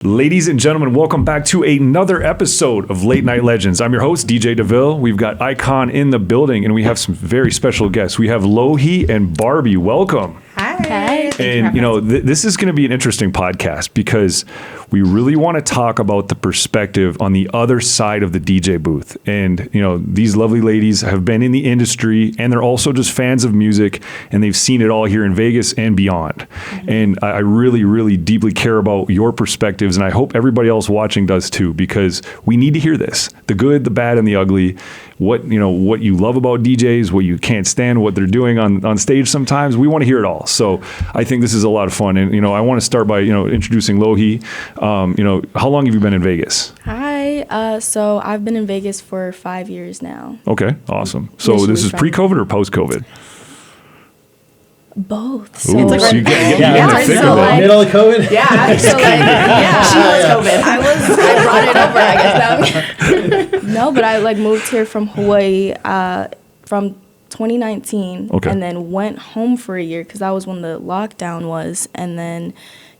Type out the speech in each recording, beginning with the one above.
Ladies and gentlemen, welcome back to another episode of Late Night Legends. I'm your host, DJ DeVille. We've got Icon in the building, and we have some very special guests. We have KEALOHI and BARBI. Welcome. Hi. And, you know, this is going to be an interesting podcast because we really want to talk about the perspective on the other side of the DJ booth. And, you know, these lovely ladies have been in the industry, and they're also just fans of music, and they've seen it all here in Vegas and beyond. Mm-hmm. And I really, really deeply care about your perspectives, and I hope everybody else watching does too, because we need to hear this. The good, the bad, and the ugly. What you love about DJs, what you can't stand, what they're doing on stage sometimes. We want to hear it all. So I think this is a lot of fun. And, I want to start by, introducing KEALOHI. How long have you been in Vegas? Hi. So I've been in Vegas for 5 years now. Okay. Awesome. So this is pre-COVID or post-COVID? Both. So you get in the thick of it. Middle of COVID? Yeah. So She was COVID. I brought it over, I guess. No, but I moved here from Hawaii from 2019 and then went home for a year because that was when the lockdown was, and then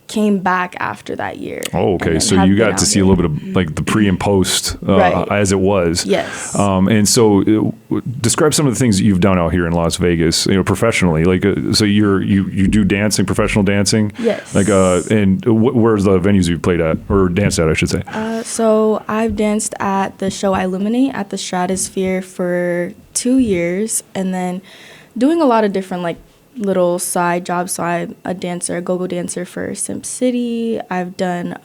came back after that year. Oh, okay. So you got to see a little bit of the pre and post as it was. Yes. And so describe some of the things that you've done out here in Las Vegas, professionally. So you do dancing, professional dancing? Yes. And where's the venues you've played at, or danced at, I should say? So I've danced at the show I Illuminate at the Stratosphere for 2 years, and then doing a lot of different little side jobs. So I'm a dancer, a go-go dancer for Simp City. I've done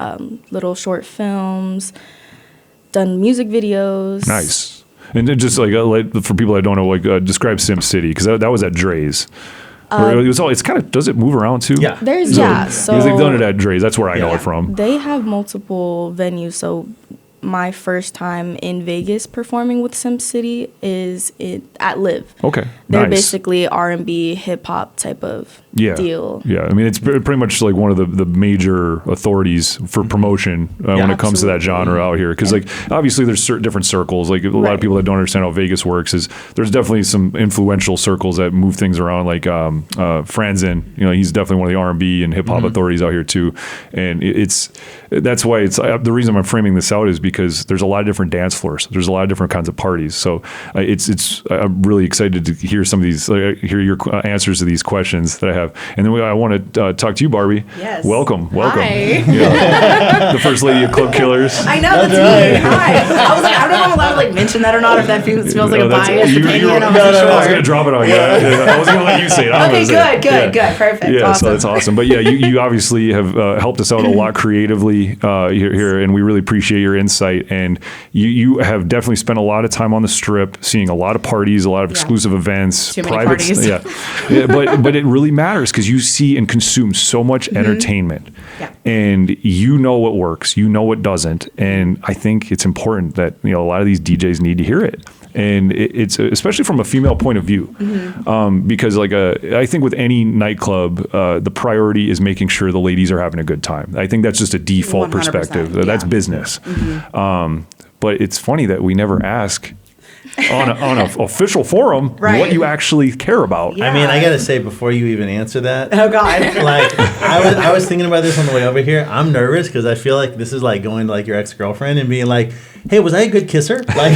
little short films, done music videos. Nice. And then just for people that don't know, describe Simp City, because that was at Dre's. It's kind of, does it move around too? Yeah. So because they've done it at Dre's. That's where I know it from. They have multiple venues. So my first time in Vegas performing with Simp City is at Live. Okay, they're nice. Basically R&B, hip hop type of deal. Yeah, I mean it's pretty much one of the major authorities for promotion when it comes to that genre out here. Because obviously there's certain different circles. A lot of people that don't understand how Vegas works is there's definitely some influential circles that move things around. Franzen, he's definitely one of the R&B and hip hop authorities out here too. And that's why it's the reason I'm framing this out is because there's a lot of different dance floors. There's a lot of different kinds of parties. So I'm really excited to hear some of these, hear your answers to these questions that I have. And then I want to talk to you, BARBI. Yes. Welcome. Hi. The first lady of Club Killers. I know, that's me. Hi. I was I don't know if I'm allowed to mention that or not, if that feels like a biased opinion. I was going to drop it on you. I was going to let you say it. Okay, good. Perfect. Yeah, awesome. So that's awesome. But yeah, you obviously have helped us out a lot creatively here, and we really appreciate your insight. And you have definitely spent a lot of time on the Strip, seeing a lot of parties, a lot of exclusive events, too many parties. But it really matters because you see and consume so much entertainment, and you know what works, you know what doesn't, and I think it's important that a lot of these DJs need to hear it. And it's especially from a female point of view, because I think with any nightclub, the priority is making sure the ladies are having a good time. I think that's just a default perspective. That's business. But it's funny that we never ask on an official forum what you actually care about. I mean, I gotta say, before you even answer that, oh god, I was thinking about this on the way over here. I'm nervous because I feel like this is like going to your ex-girlfriend and being like, "Hey, was I a good kisser?" I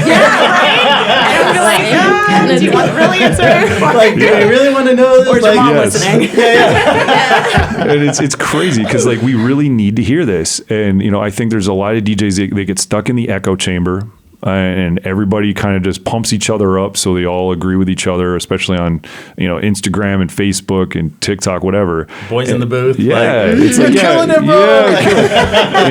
feel do you want the real answer? Do I really want to know this? Or your mom listening? And it's crazy because we really need to hear this. And I think there's a lot of DJs they get stuck in the echo chamber. And everybody kind of just pumps each other up so they all agree with each other, especially on Instagram and Facebook and TikTok, whatever. Boys in the booth. Yeah. It's killing it, bro.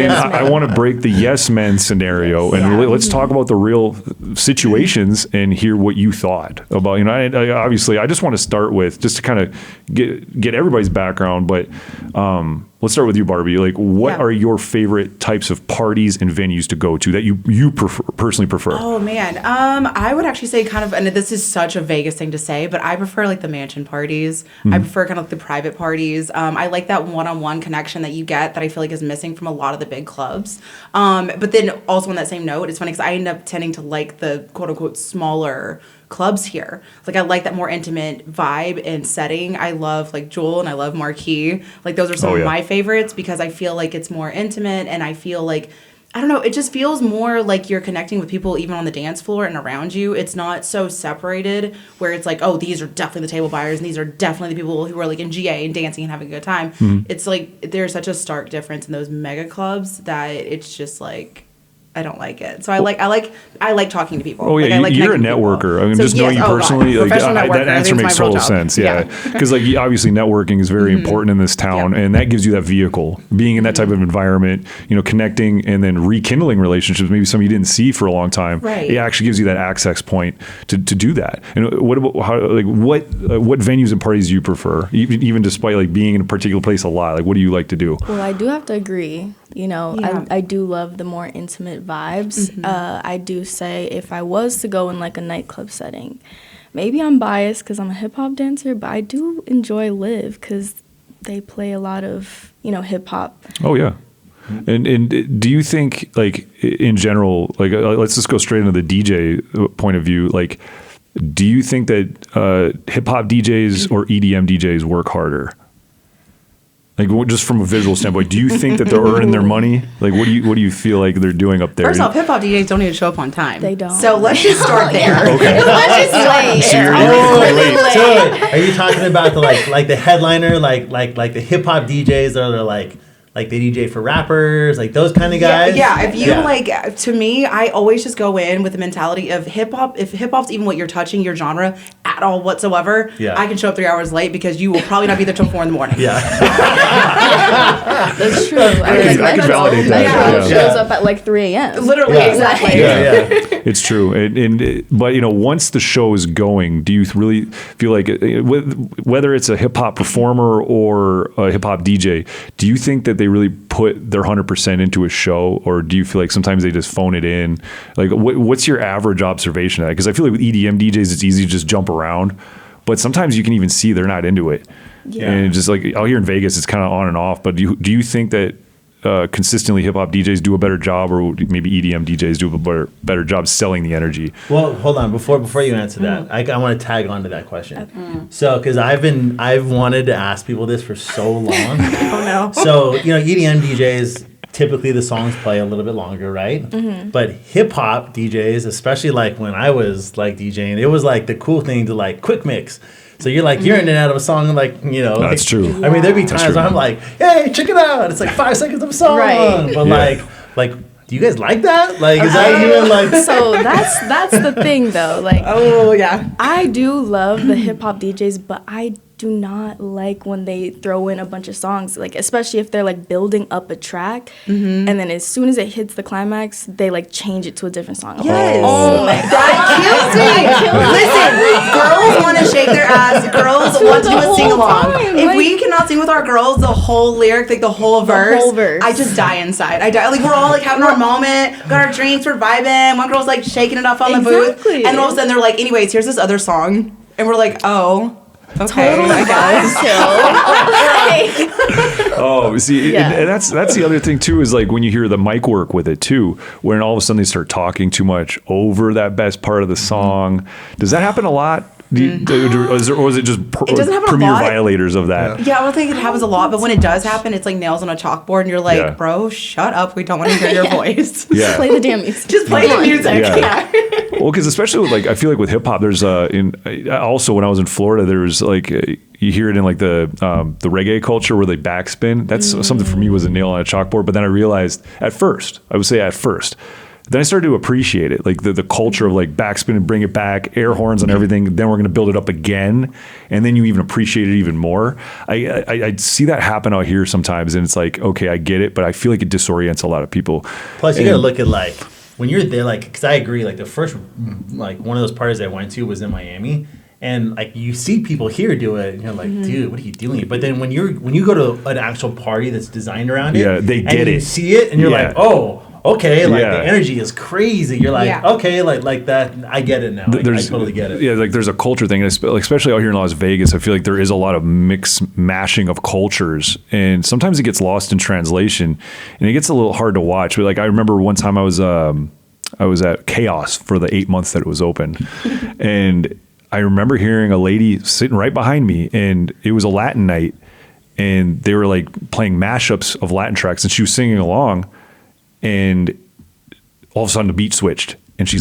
And I want to break the yes men scenario and let's talk about the real situations and hear what you thought about, obviously I just want to start with just to kind of get everybody's background, but let's start with you, BARBI. What are your favorite types of parties and venues to go to that you personally prefer? Oh man, I would actually say kind of, and this is such a Vegas thing to say, but I prefer the mansion parties. I prefer kind of the private parties. I like that one-on-one connection that you get that I feel is missing from a lot of the big clubs. But then also on that same note, it's funny because I end up tending to like the quote-unquote smaller clubs here. Like I like that more intimate vibe and setting. I love like Jewel and I love Marquee. Like those are some of my favorites because I feel like it's more intimate and I feel like, I don't know, it just feels more like you're connecting with people even on the dance floor and around you. It's not so separated where it's like, oh, these are definitely the table buyers and these are definitely the people who are like in GA and dancing and having a good time. It's like there's such a stark difference in those mega clubs that it's just like, I don't like it. So I like talking to people. Oh yeah, like you're a networker. I mean, so just knowing you personally, like, that answer makes total sense. Yeah, because like obviously networking is very important in this town, and that gives you that vehicle. Being in that type of environment, you know, connecting and then rekindling relationships, maybe some you didn't see for a long time. Right. It actually gives you that access point to do that. And what about what venues and parties do you prefer? Even despite like being in a particular place a lot, like what do you like to do? Well, I do have to agree. You know, I do love the more intimate vibes. I do say if I was to go in like a nightclub setting, maybe I'm biased because I'm a hip hop dancer, but I do enjoy Live because they play a lot of, you know, hip hop. Oh yeah. And do you think like in general, like let's just go straight into the DJ point of view, like do you think that hip hop DJs or EDM DJs work harder? Like just from a visual standpoint, do you think that they're earning their money? Like what do you feel like they're doing up there? First off, hip hop DJs don't even show up on time. They don't. So let's just start there. Okay. Let's just start So there. So are you talking about the like the headliner, like the hip hop DJs that are like they DJ for rappers, like those kind of guys? Yeah. If you like, to me, I always just go in with the mentality of hip hop. If hip hop's even what you're touching, your genre at all whatsoever, I can show up 3 hours late because you will probably not be there till 4 in the morning. Yeah. That's true. I can validate that. Metro shows up at like 3 a.m. Literally, exactly. Yeah. It's true. But you know, once the show is going, do you really feel like whether it's a hip hop performer or a hip hop DJ, do you think that they really put their 100% into a show, or do you feel like sometimes they just phone it in? Like, what's your average observation of that? Because I feel like with EDM DJs, it's easy to just jump around, but sometimes you can even see they're not into it. Yeah. And just like out here in Vegas, it's kind of on and off. But do you think that consistently hip hop DJs do a better job, or maybe EDM DJs do a better job selling the energy? Well, hold on. Before you answer that, I want to tag on to that question. Okay. So, because I've wanted to ask people this for so long. Oh no. So, you know, EDM DJs, typically the songs play a little bit longer, right? But hip hop DJs, especially like when I was like DJing, it was like the cool thing to like quick mix. So you're like, you're in and out of a song, like, you know. That's true. I mean, there'd be times where I'm like, hey, check it out. It's like 5 seconds of a song. Right. But like, do you guys like that? Like, is that even like? So that's the thing though. Like, Oh yeah. I do love the hip hop DJs, but I do not like when they throw in a bunch of songs, like especially if they're like building up a track, and then as soon as it hits the climax, they like change it to a different song. Yes. Oh my That kills me. Listen, girls want to shake their ass. Girls want to do a sing along. If we cannot sing with our girls the whole lyric, like the whole verse, I just die inside. I die. Like we're all like having our moment, got our drinks, we're vibing. One girl's like shaking it off on the booth, and then all of a sudden they're like, anyways, here's this other song, and we're like, oh. Okay, I guess. Oh, see, and that's the other thing too, is like when you hear the mic work with it too, when all of a sudden they start talking too much over that best part of the song. Does that happen a lot? Or is it just premier violators of that? Yeah, I don't think it happens a lot, but when it does happen, it's like nails on a chalkboard, and you're like, bro, shut up. We don't want to hear your voice. Just play the damn music. Just play the music. Yeah. Well, because especially with like, I feel like with hip hop, there's also when I was in Florida, there was like you hear it in like the reggae culture where they backspin. That's something for me was a nail on a chalkboard. But then I realized at first, then I started to appreciate it, like the culture of like backspin and bring it back, air horns and everything. Then we're going to build it up again, and then you even appreciate it even more. I see that happen out here sometimes, and it's like, okay, I get it, but I feel like it disorients a lot of people. Plus, you got to look at like when you're there, like, because I agree, like the first like one of those parties I went to was in Miami. And like you see people here do it, and you're like, dude, what are you doing? But then when you go to an actual party that's designed around it, they get it. You see it, and you're like, oh, okay, like the energy is crazy. You're like, okay, like that. I get it now. Like, I totally get it. Yeah, like there's a culture thing, especially out here in Las Vegas. I feel like there is a lot of mashing of cultures, and sometimes it gets lost in translation, and it gets a little hard to watch. But like I remember one time I was I was at Chaos for the 8 months that it was open. And I remember hearing a lady sitting right behind me, and it was a Latin night, and they were like playing mashups of Latin tracks, and she was singing along, and all of a sudden the beat switched, and she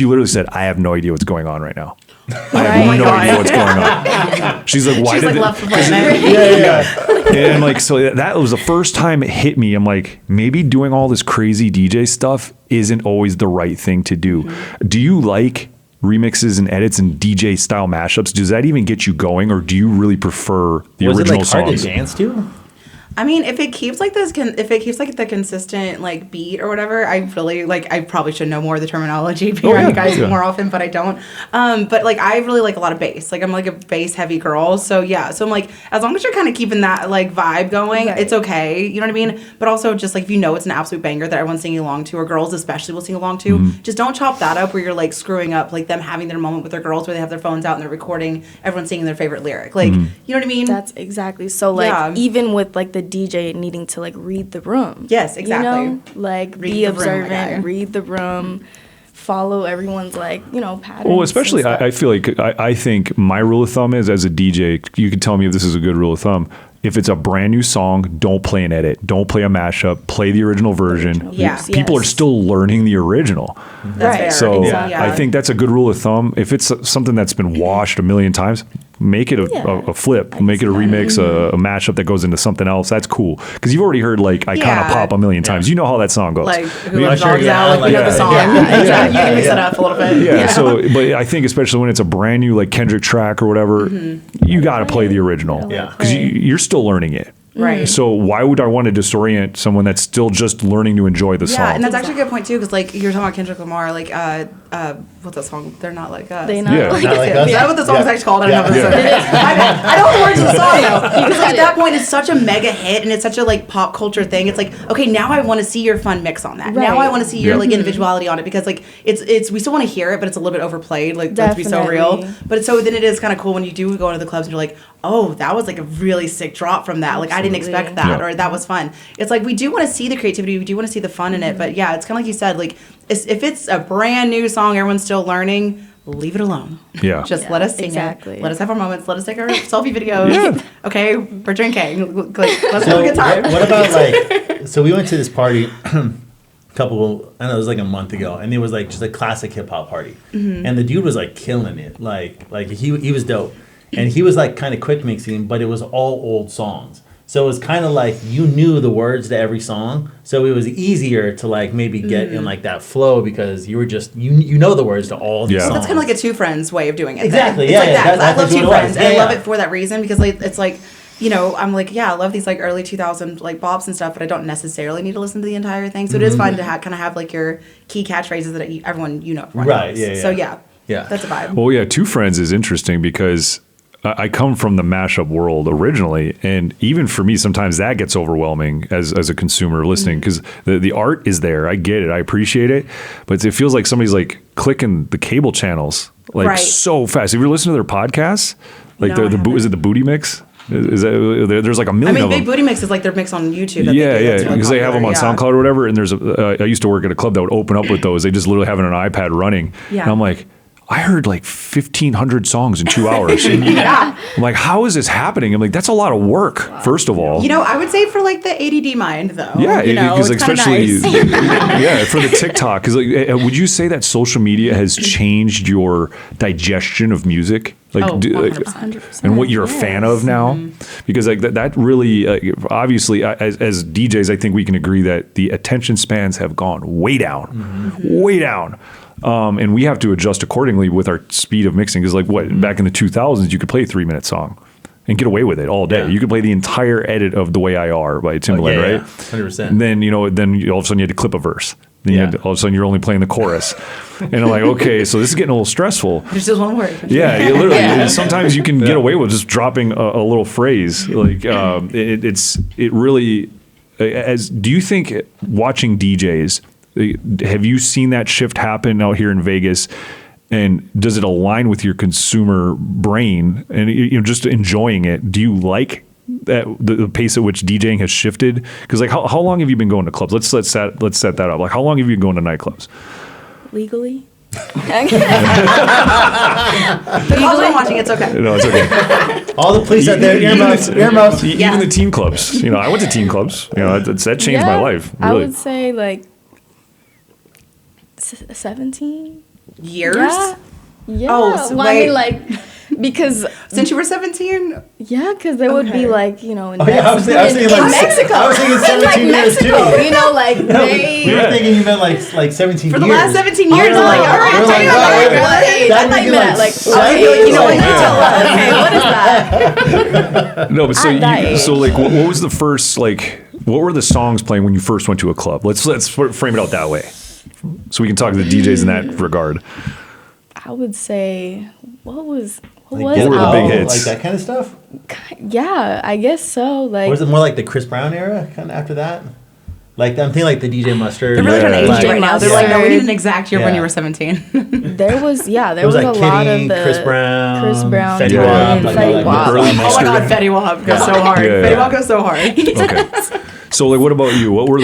literally said, "I have no idea what's going on right now. I have no idea what's going on." She's like, "Why did left the planet. And like, so that was the first time it hit me. I'm like, maybe doing all this crazy DJ stuff isn't always the right thing to do. Do you like remixes and edits and DJ style mashups? Does that even get you going, or do you really prefer the original songs? Hard to dance to? I mean, if it keeps like this, if it keeps like the consistent like beat or whatever, I really like. I probably should know more of the terminology, be around you guys more often, but I don't. But like, I really like a lot of bass. Like, I'm like a bass heavy girl, so yeah. So I'm like, as long as you're kind of keeping that like vibe going, it's okay. You know what I mean? But also, just like if you know it's an absolute banger that everyone's singing along to, or girls especially will sing along to, just don't chop that up where you're like screwing up like them having their moment with their girls where they have their phones out and they're recording everyone singing their favorite lyric. Like, you know what I mean? That's exactly. So like even with like the DJ needing to like read the room. Yes, exactly. You know? Like be observant, read the room, follow everyone's like, you know, patterns. Well, especially I feel like I think my rule of thumb is, as a DJ, you can tell me if this is a good rule of thumb. If it's a brand new song, don't play an edit. Don't play a mashup. Play the original version. People are still learning the original. That's fair. So I think that's a good rule of thumb. If it's something that's been washed a million times, make it a flip. Make it a remix, a mashup that goes into something else. That's cool. Because you've already heard like Icona Pop a million times. You know how that song goes. Like, who loves dogs out, like, you know the song. You can mix it up a little bit. Yeah, so, but I think especially when it's a brand new like Kendrick track or whatever, you got to play the original. Because you're still learning it. Right. So why would I want to disorient someone that's still just learning to enjoy the song? Yeah, and that's actually a good point too, because like you're talking about Kendrick Lamar, like what's that song? They're not like us. They not like us. Is that what the song's actually called? I don't know. I know the words of the song though. Because like, at that point, it's such a mega hit, and it's such a like pop culture thing. It's like, okay, now I want to see your fun mix on that. Now I want to see your like individuality on it, because like it's we still want to hear it, but it's a little bit overplayed. Like let's be so real. But so then it is kind of cool when you do go into the clubs and you're like, oh, that was like a really sick drop from that. Like I didn't expect that, or that was fun. It's like we do want to see the creativity, we do want to see the fun in it, but yeah, it's kind of like you said, like if it's a brand new song, everyone's still learning, leave it alone. Yeah. Just let us sing it. Let us have our moments. Let us take our selfie videos. Okay, we're drinking. Like, let's have a good time. What about like? So we went to this party. I don't know, it was like a month ago, and it was like just a classic hip hop party, and the dude was like killing it. Like he was dope, and he was like kind of quick mixing, but it was all old songs. So it was kind of like you knew the words to every song, so it was easier to like maybe get in like that flow because you were just you know the words to all these songs. That's kind of like a Two Friends way of doing it. Exactly. It's yeah, like that. I love Two Friends, and I love it for that reason, because like it's like, you know, I'm like, yeah, I love these like early 2000 like bops and stuff, but I don't necessarily need to listen to the entire thing. So it is fun to kind of have like your key catchphrases that everyone knows. Right. Yeah. So yeah, that's a vibe. Well, yeah, Two Friends is interesting because I come from the mashup world originally, and even for me, sometimes that gets overwhelming as a consumer listening, because the art is there. I get it. I appreciate it. But it feels like somebody's like clicking the cable channels like so fast. Have you ever listened to their podcasts? Like is it the Booty Mix? Is that there's like a million of them. Big Booty Mix is like their mix on YouTube. Because they have them on SoundCloud or whatever. And there's I used to work at a club that would open up with those. They just literally have it on an iPad running. Yeah. And I'm like, I heard like 1,500 songs in 2 hours. I'm like, how is this happening? I'm like, that's a lot of work, first of all. You know, I would say for like the ADD mind, though. Yeah, because especially, nice. For the TikTok. Because like, would you say that social media has changed your digestion of music? Like, 100%. And what you're a fan of now? Because like that really, obviously, as DJs, I think we can agree that the attention spans have gone way down, way down. And we have to adjust accordingly with our speed of mixing. Because back in the 2000s, you could play a 3-minute song and get away with it all day. Yeah. You could play the entire edit of "The Way I Are" by Timbaland, right? 100%. And then then all of a sudden you had to clip a verse. Then all of a sudden you're only playing the chorus, and I'm like, okay, so this is getting a little stressful. There's just one word. Yeah, literally. Sometimes you can get away with just dropping a little phrase. Like it really. Do you think watching DJs? Have you seen that shift happen out here in Vegas? And does it align with your consumer brain and just enjoying it? Do you like that the pace at which DJing has shifted? Because like how long have you been going to clubs? Let's set that up. Like how long have you been going to nightclubs? legally. The clubs I'm watching, it's okay. No, it's okay. All the police out there, earmuffs. Even the teen clubs. I went to teen clubs. That changed my life. Really. I would say like 17 Years? Yeah. Oh, so well, I mean, like, because since you were 17? yeah, because they would be like, in, I was thinking in like Mexico. I was thinking In 17 like years Mexico, too. like they. We were thinking you meant like 17 For years. the last 17 years, I'm like, all right, We're I'll tell you about like, that. Wait, I thought you meant like, seven? okay, you know what? Like, Okay, what is that? No, but At that age. so like, what was the first like? What were the songs playing when you first went to a club? Let's frame it out that way, so we can talk to the DJs in that regard. I would say what was What were the big hits? Like that kind of stuff? Yeah, I guess so. Like, Or was it more like the Chris Brown era kind of after that? Like I'm thinking like the DJ Mustard. They're really trying to age like, you right now. They're Yeah. like, no, we need an exact year when Yeah. you were 17. there was It a was like lot Kitty, of the Chris Brown, Fetty Fetty Wap, Wap, Fetty Wap. Early Oh my Mustard. God, Fetty Wap goes so hard. Yeah. Fetty Wap goes so hard. Okay. So like, what about you? What were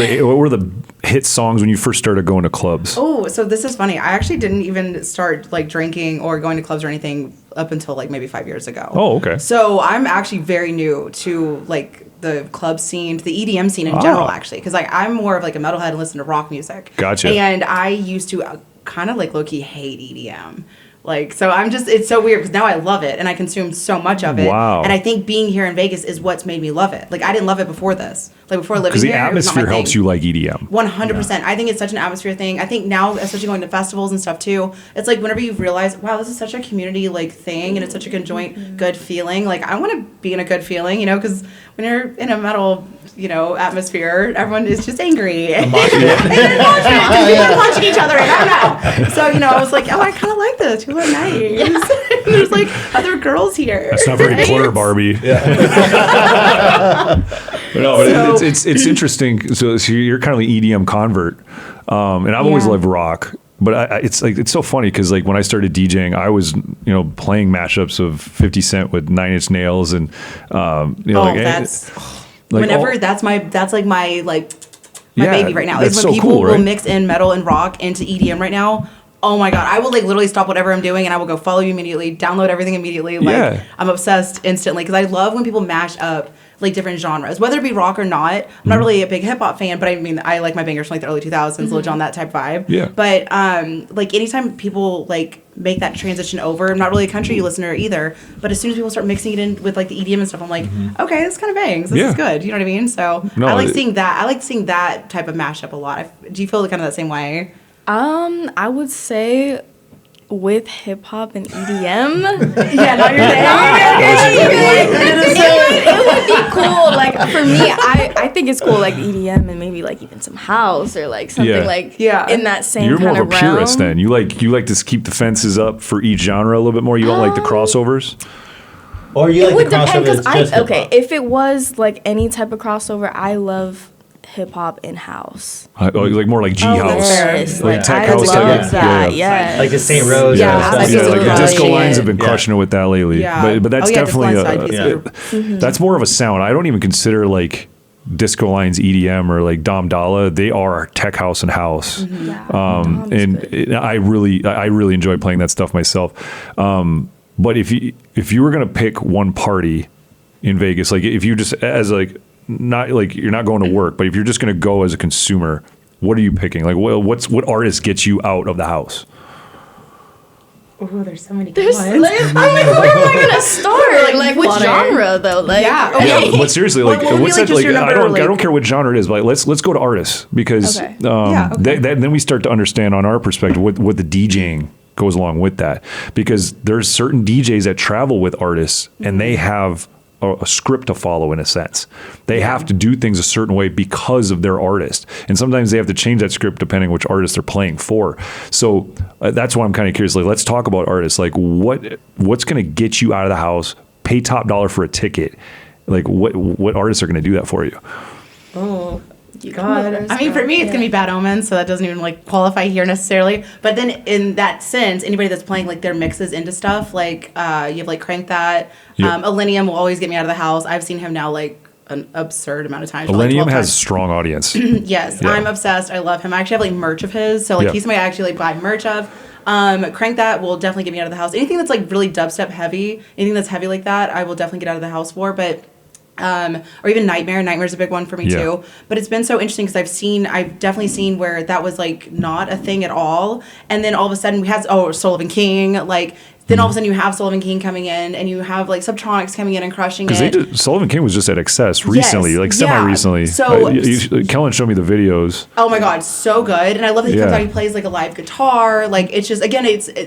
the hit songs when you first started going to clubs? Oh, so this is funny. I actually didn't even start like drinking or going to clubs or anything up until like maybe 5 years ago. Oh, okay. So I'm actually very new to like the club scene, to the EDM scene in general, actually, because like I'm more of like a metalhead and listen to rock music. Gotcha. And I used to kind of like low key hate EDM. Like, so it's so weird because now I love it and I consume so much of it. Wow. And I think being here in Vegas is what's made me love it. Like, I didn't love it before this. Like, before living Because here, the it was not atmosphere my helps thing. you like EDM. 100%. I think it's such an atmosphere thing. I think now, especially going to festivals and stuff too, it's like whenever you realize, wow, this is such a community like thing and it's such a joint good feeling. Like, I want to be in a good feeling, because when you're in a metal, atmosphere, everyone is just angry. And they're punching each other. And I don't know. So, I was like, oh, I kind of like this. People are nice. There's like other girls here. That's not very clear, Barbie. No, but it's interesting. So you're kind of an EDM convert, and I've always loved rock. But it's so funny because like when I started DJing, I was playing mashups of 50 Cent with 9 Inch Nails and that's my baby right now. That's Is so when people cool, right? will mix in metal and rock into EDM right now. Oh my God. I will like literally stop whatever I'm doing and I will go follow you immediately, download everything immediately. Like I'm obsessed instantly because I love when people mash up like different genres, whether it be rock or not. I'm not really a big hip hop fan, but I mean, I like my bangers from like the early 2000s, Lil Jon, that type vibe. Yeah. But like anytime people like make that transition over, I'm not really a country listener either, but as soon as people start mixing it in with like the EDM and stuff, I'm like, okay, this kind of bangs. This is good. You know what I mean? So I like seeing that. I like seeing that type of mashup a lot. Do you feel kind of that same way? I would say with hip hop and EDM. Yeah, no, you're It would be cool. Like for me, I think it's cool like EDM and maybe like even some house or like something in that same You're more kind of a of purist realm. then. You like to keep the fences up for each genre a little bit more. You don't like the crossovers. Or you It like would the depend crossover that's just hip-hop? if it was like any type of crossover, I love hip hop in house. Like more like G house, Yes, like tech I house. love that. Yeah. Like the St. Rose. Yeah, and like stuff. Like the Disco disco Line. lines have been Yeah. crushing it with that lately. Yeah. But that's Disco definitely Line's that's more of a sound. I don't even consider like disco lines EDM or like Dom Dalla. They are tech house and house. Yeah, And I really enjoy playing that stuff myself. But if you were gonna pick one party in Vegas, like if you just as like not like you're not going to work, but if you're just gonna go as a consumer, what are you picking? Like what artist gets you out of the house? Oh, there's so many I'm like, where am I gonna start? Like which genre though? Like yeah. But seriously, like What would be, what's like, that? just Like your number, I like- don't care what genre it is, but like, let's go to artists because Okay. then we start to understand on our perspective what the DJing goes along with that, because there's certain DJs that travel with artists and they have a script to follow in a sense. They have to do things a certain way because of their artist, and sometimes they have to change that script depending which artist they're playing for. So that's why I'm kind of curious. Like, let's talk about artists. Like, what's going to get you out of the house? Pay top dollar for a ticket. Like, what artists are going to do that for you? Oh, God. I mean, for me, it's going to be Bad Omens, so that doesn't even, like, qualify here necessarily. But then in that sense, anybody that's playing, like, their mixes into stuff, like, you have, like, Crank That. Yep. Illenium will always get me out of the house. I've seen him now, like, an absurd amount of times. Millennium like has 12 strong audience. Yes, Yeah. I'm obsessed. I love him. I actually have like merch of his. So like Yeah. he's somebody I actually like buy merch of. Crank That will definitely get me out of the house. Anything that's like really dubstep heavy, anything that's heavy like that, I will definitely get out of the house for. But or even Nightmare. Nightmare's a big one for me Yeah. too. But it's been so interesting because I've definitely seen where that was like not a thing at all, and then all of a sudden we had Sullivan King, like. Then all of a sudden you have Sullivan King coming in, and you have like Subtronics coming in and crushing it. Because Sullivan King was just at Excess recently, Yes, like yeah. semi-recently. So- Kellen showed me the videos. Oh my God, so good. And I love that he comes Yeah. out, he plays like a live guitar. Like it's just, again,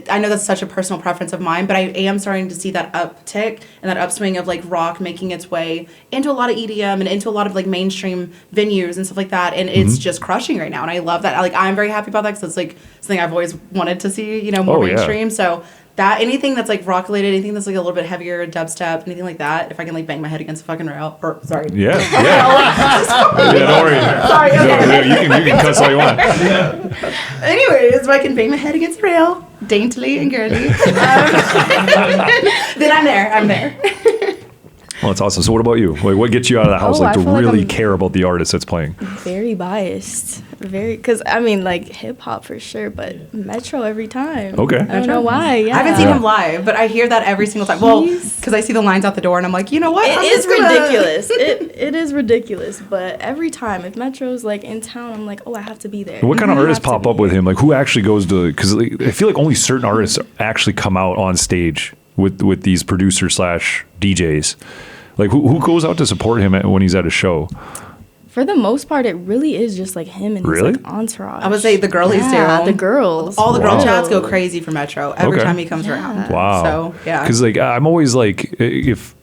I know that's such a personal preference of mine, but I am starting to see that uptick and that upswing of like rock making its way into a lot of EDM and into a lot of like mainstream venues and stuff like that. And it's just crushing right now. And I love that. Like I'm very happy about that because it's like something I've always wanted to see, you know, more Oh, yeah. mainstream. So that, anything that's like rock related, anything that's like a little bit heavier, dubstep, anything like that, if I can like bang my head against a fucking rail, or sorry. Yeah, yeah. Don't worry. Sorry, okay. You can cuss all you want. Anyways, if I can bang my head against the rail, daintily and girly, then I'm there. Well, that's awesome. So what about you? Like, what gets you out of the house, Oh, like I to feel like really I'm- care about the artist that's playing? Very biased. Because, I mean, like, hip-hop for sure, but Metro every time. Okay. I don't know why, yeah. I haven't seen him live, but I hear that every single time. Well, He's- because I see the lines out the door, and I'm like, you know what? It I'm is just gonna- ridiculous. It is ridiculous, but every time, if Metro's, like, in town, I'm like, oh, I have to be there. What kind of I artists have to pop be up with here. him? Like, who actually goes to? Because I feel like only certain artists actually come out on stage with these producers slash DJs. Like, who goes out to support him when he's at a show? For the most part, it really is just, like, him and Really? his, like, entourage. I would say the girlies Yeah, do. the girls. All the girl Wow. chats go crazy for Metro every Okay. time he comes around. Wow. So, yeah. Because like I'm always like, if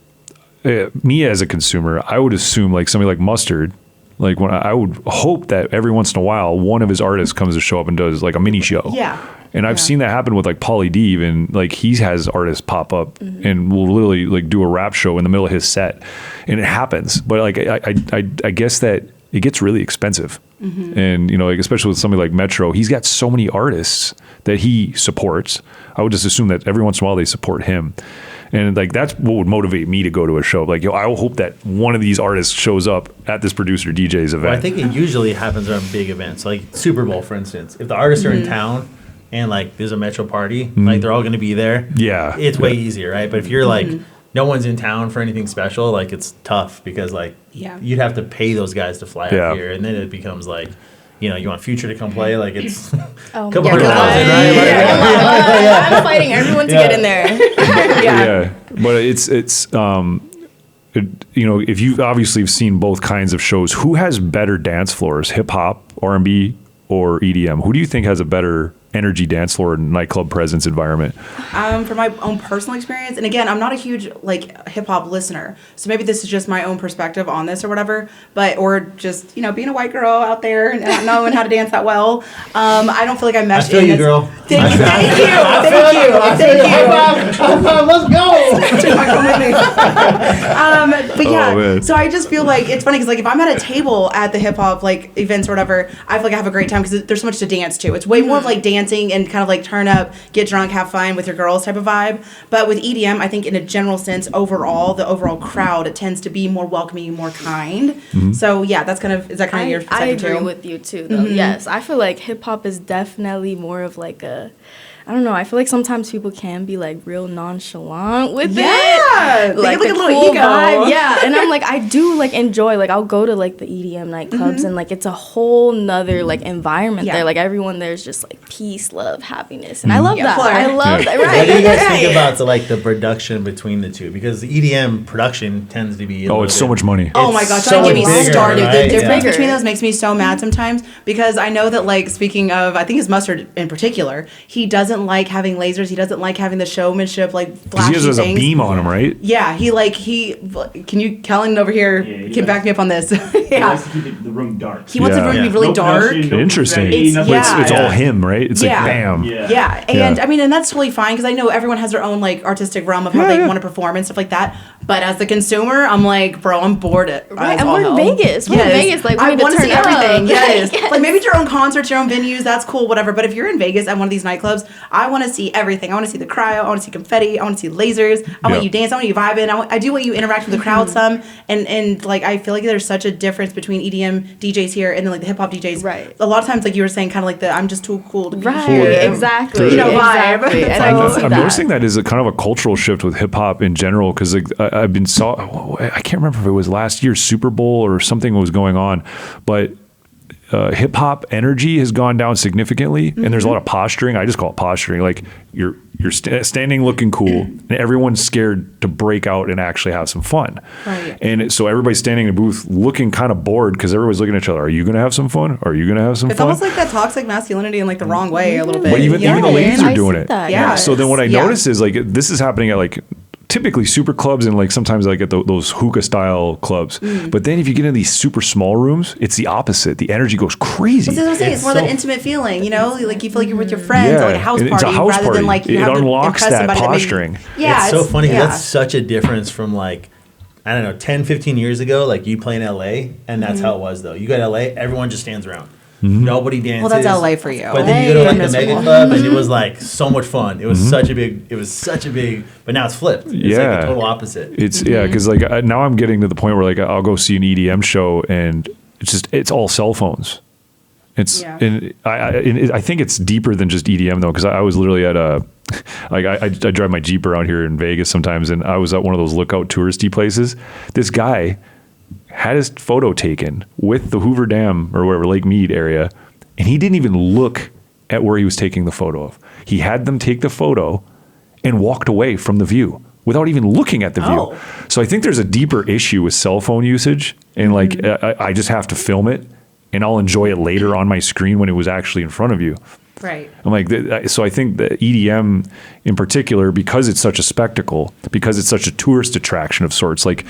me as a consumer, I would assume like somebody like Mustard. Like when I would hope that every once in a while one of his artists comes to show up and does like a mini show. Yeah. And I've seen that happen with like Pauly D. Even like he has artists pop up and will literally like do a rap show in the middle of his set, and it happens. But like I guess that it gets really expensive, and you know like especially with somebody like Metro, he's got so many artists that he supports. I would just assume that every once in a while they support him. And like that's what would motivate me to go to a show. Like, yo, I will hope that one of these artists shows up at this producer DJ's event. Well, I think it usually happens around big events, like Super Bowl, for instance. If the artists are in town and like there's a Metro party, like they're all going to be there. Yeah. It's way easier, right? But if you're like no one's in town for anything special, like it's tough because like Yeah. you'd have to pay those guys to fly Yeah. out here, and then it becomes like, you know, you want Future to come play, like it's Oh, couple my hundred God. thousand, right? Like, Yeah, I'm fighting everyone to get in there. yeah. But it's you know, if you obviously have seen both kinds of shows, who has better dance floors, hip hop, R&B, or EDM? Who do you think has a better energy dance floor and nightclub presence environment? From my own personal experience, and again, I'm not a huge like hip hop listener, so maybe this is just my own perspective on this or whatever. But or just being a white girl out there and not knowing how to dance that well. I don't feel like I I mesh feel in you, as- girl. Thank you. Let's go. But yeah, Oh, man. so I just feel like it's funny because like if I'm at a table at the hip hop like events or whatever, I feel like I have a great time because there's so much to dance to. It's way more of like dancing and kind of like turn up, get drunk, have fun with your girls type of vibe. But with EDM, I think in a general sense, overall, the overall crowd, it tends to be more welcoming, more kind. So yeah, that's kind of, is that kind of your I perspective agree too? with you too, though. Yes, I feel like hip hop is definitely more of like a, I don't know. I feel like sometimes people can be like real nonchalant with Yeah, it, like they the get like a little cool ego. vibe. Yeah, and I'm like, I do like enjoy. Like, I'll go to like the EDM nightclubs, and like it's a whole nother like environment Yeah. there. Like everyone there's just like peace, love, happiness, and I love that. Flair. I love that. What Right. do you guys right. think about the production between the two? Because the EDM production tends to be Oh, it's so much money. Oh my It's gosh, so don't get me much bigger, started. right? The difference Yeah. between those makes me so mad sometimes because I know that, like, speaking of, I think it's Mustard in particular, he doesn't like having lasers. He doesn't like having the showmanship, like, Because flashy he has a things. beam on him, right? Yeah, can you, Kellen over here, he can back does. me up on this? He yeah. likes to keep the room dark. He wants the Yeah. room to be Yeah. really No dark. production, no Interesting. confetti, nothing. yeah. It's all him, right? It's Yeah. like bam. Yeah. Yeah, and Yeah. I mean, and that's totally fine because I know everyone has their own like artistic realm of how they want to perform and stuff like that. But as the consumer, I'm like, bro, I'm bored. Right, and we're in Vegas. We're in Vegas, like, we I need to want to see turn up. everything. Yes. Yes. Like maybe your own concerts, your own venues, that's cool, whatever. But if you're in Vegas at one of these nightclubs, I want to see everything. I want to see the cryo. I want to see confetti. I want to see lasers. I want you dance. I want you vibing. I do want you interact with the crowd some. And like, I feel like there's such a difference between EDM DJs here and then like the hip hop DJs. Right. A lot of times, like you were saying, kind of like I'm just too cool to be Right. here. Exactly. You know, vibe. Exactly. And I can see I'm that. noticing that is a kind of a cultural shift with hip hop in general, because like I can't remember if it was last year's Super Bowl or something was going on, but hip hop energy has gone down significantly, and there's a lot of posturing. I just call it posturing. Like you're standing looking cool, and everyone's scared to break out and actually have some fun. Right. And so everybody's standing in a booth looking kind of bored because everybody's looking at each other. Are you going to have some fun? Are you going to have some It's fun? almost like that toxic masculinity in like the wrong way a little bit. But even You know the what I mean? ladies are I doing see it. that, Yeah. So then what I Yeah. notice is like this is happening at like typically super clubs and like sometimes like at those hookah style clubs. But then if you get in these super small rooms, it's the opposite. The energy goes crazy. That's what I'm saying. It's more It's that so- intimate feeling, you know? Like you feel like you're with your friends or like a house and party it's a house rather party. than like you It have to unlocks impress that somebody posturing. That maybe, yeah, It's so funny. Yeah. That's such a difference from like, I don't know, 10, 15 years ago, like you play in LA, and that's how it was though. You go to LA, everyone just stands around. Nobody dances. Well, that's LA for you. But then you go to like the Miserable. mega club, and it was like so much fun. It was such a big. But now it's flipped. It's like Yeah. the total opposite. It's because like now I'm getting to the point where like I'll go see an EDM show and it's all cell phones. Yeah. And I think it's deeper than just EDM though, because I was literally at a like I drive my Jeep around here in Vegas sometimes, and I was at one of those lookout touristy places. This guy had his photo taken with the Hoover Dam or whatever Lake Mead area, and he didn't even look at where he was taking the photo of. He had them take the photo and walked away from the view without even looking at the view. Oh. So I think there's a deeper issue with cell phone usage, and like I just have to film it and I'll enjoy it later on my screen when it was actually in front of you. Right. I'm like, so I think the EDM in particular, because it's such a spectacle, because it's such a tourist attraction of sorts, like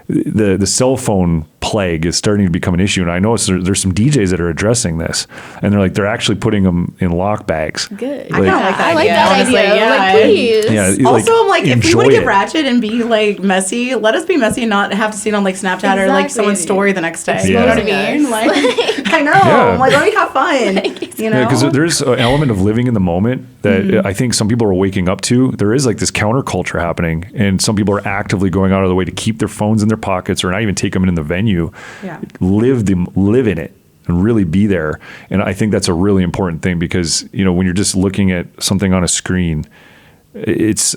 the cell phone plague is starting to become an issue. And I know there's some DJs that are addressing this, and they're actually putting them in lock bags. Good. I kinda like that I like idea, that honestly, idea. yeah. Like, please. Yeah, Also, I'm like, if we enjoy want to get it. ratchet and be like messy, let us be messy and not have to see it on like Snapchat or like Exactly. someone's story the next day. Yeah. You know what I mean? Like, I know. Yeah. Like, let me have fun. You know? Yeah, because there's an element of living in the moment that I think some people are waking up to. There is like this counterculture happening, and some people are actively going out of the way to keep their phones in their pockets or not even take them in the venue. Yeah. Live in it and really be there. And I think that's a really important thing, because when you're just looking at something on a screen, it's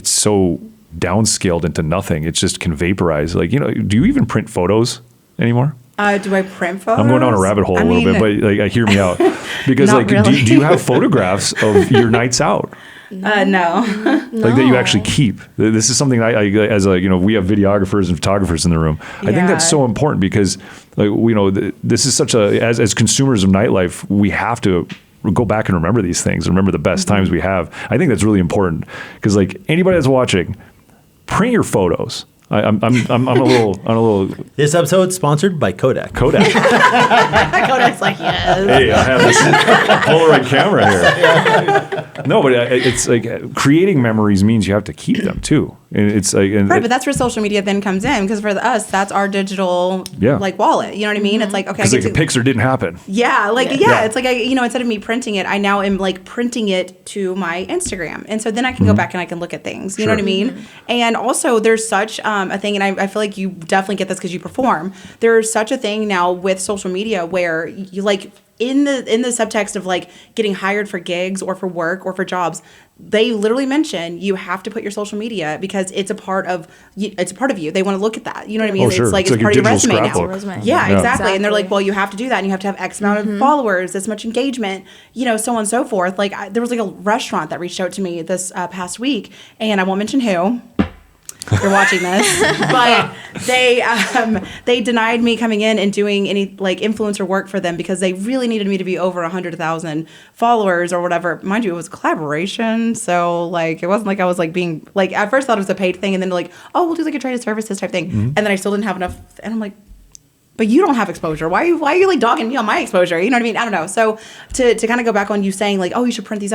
so downscaled into nothing. It just can vaporize. Like, do you even print photos anymore? Do I print photos? I'm going down a rabbit hole a little bit, but like, hear me out. Because Not like, really. do you have photographs of your nights out? No. Like that you actually keep? This is something I as a, we have videographers and photographers in the room. I think that's so important, because like, this is such a, as consumers of nightlife, we have to go back and remember these things, remember the best times we have. I think that's really important, because like anybody that's watching, print your photos. I'm a little This episode sponsored by Kodak. Kodak. Kodak's like, yes. Hey, I have this Polaroid camera here. No, but it's like creating memories means you have to keep them too. And it's like, Right, but that's where social media then comes in, because for us, that's our digital like wallet. You know what I mean? It's like, okay, I because get like the picture didn't happen. Yeah, like Yeah. it's like instead of me printing it, I now am like printing it to my Instagram, and so then I can go back and I can look at things. You know what I mean? And also, there's such a thing, and I feel like you definitely get this because you perform. There's such a thing now with social media where you like in the subtext of like getting hired for gigs or for work or for jobs, they literally mention you have to put your social media, because it's a part of you. They want to look at that. You know what I mean? Oh, sure. It's like It's like part your of your digital resume now. scrapbook. Resume. Yeah, Yeah. exactly. And they're like, Exactly. well, you have to do that, and you have to have X amount of followers, this much engagement, so on and so forth. Like, there was like a restaurant that reached out to me this past week, and I won't mention who. You're watching this, but they denied me coming in and doing any like influencer work for them, because they really needed me to be over 100,000 followers or whatever. Mind you, it was a collaboration, so like it wasn't like I was like being like, at first I thought it was a paid thing, and then like, oh, we'll do like a trade of services type thing, and then I still didn't have enough, and I'm like, but you don't have exposure. Why are you like dogging me on my exposure? You know what I mean? I don't know. So to kind of go back on you saying like, oh, you should print these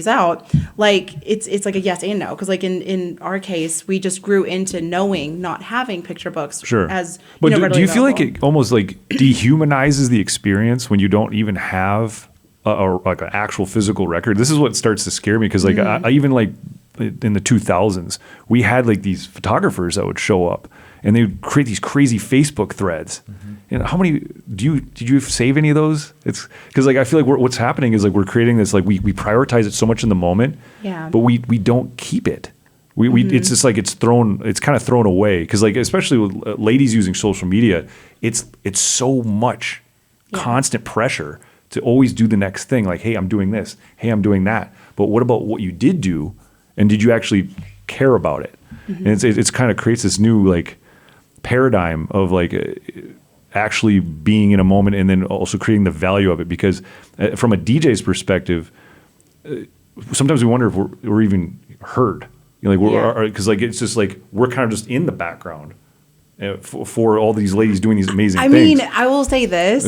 out. Like it's like a yes and no. Because like in our case, we just grew into knowing not having picture books. Sure. As but readily do you feel like available. it almost like dehumanizes the experience when you don't even have like an actual physical record, this is what starts to scare me because like I even like in the 2000s we had like these photographers that would show up and they would create these crazy Facebook threads. You know, how many did you save any of those? It's because like I feel like what's happening is like we're creating this like we prioritize it so much in the moment, but we don't keep it. We it's just like it's kind of thrown away because like especially with ladies using social media, it's so much constant pressure to always do the next thing. Like, hey, I'm doing this. Hey, I'm doing that. But what about what you did do, and did you actually care about it? And it's kind of creates this new like paradigm of like actually being in a moment and then also creating the value of it. Because from a DJ's perspective, sometimes we wonder if we're even heard. You know, like because like it's just like we're kind of just in the background for all these ladies doing these amazing things. I mean, I will say this: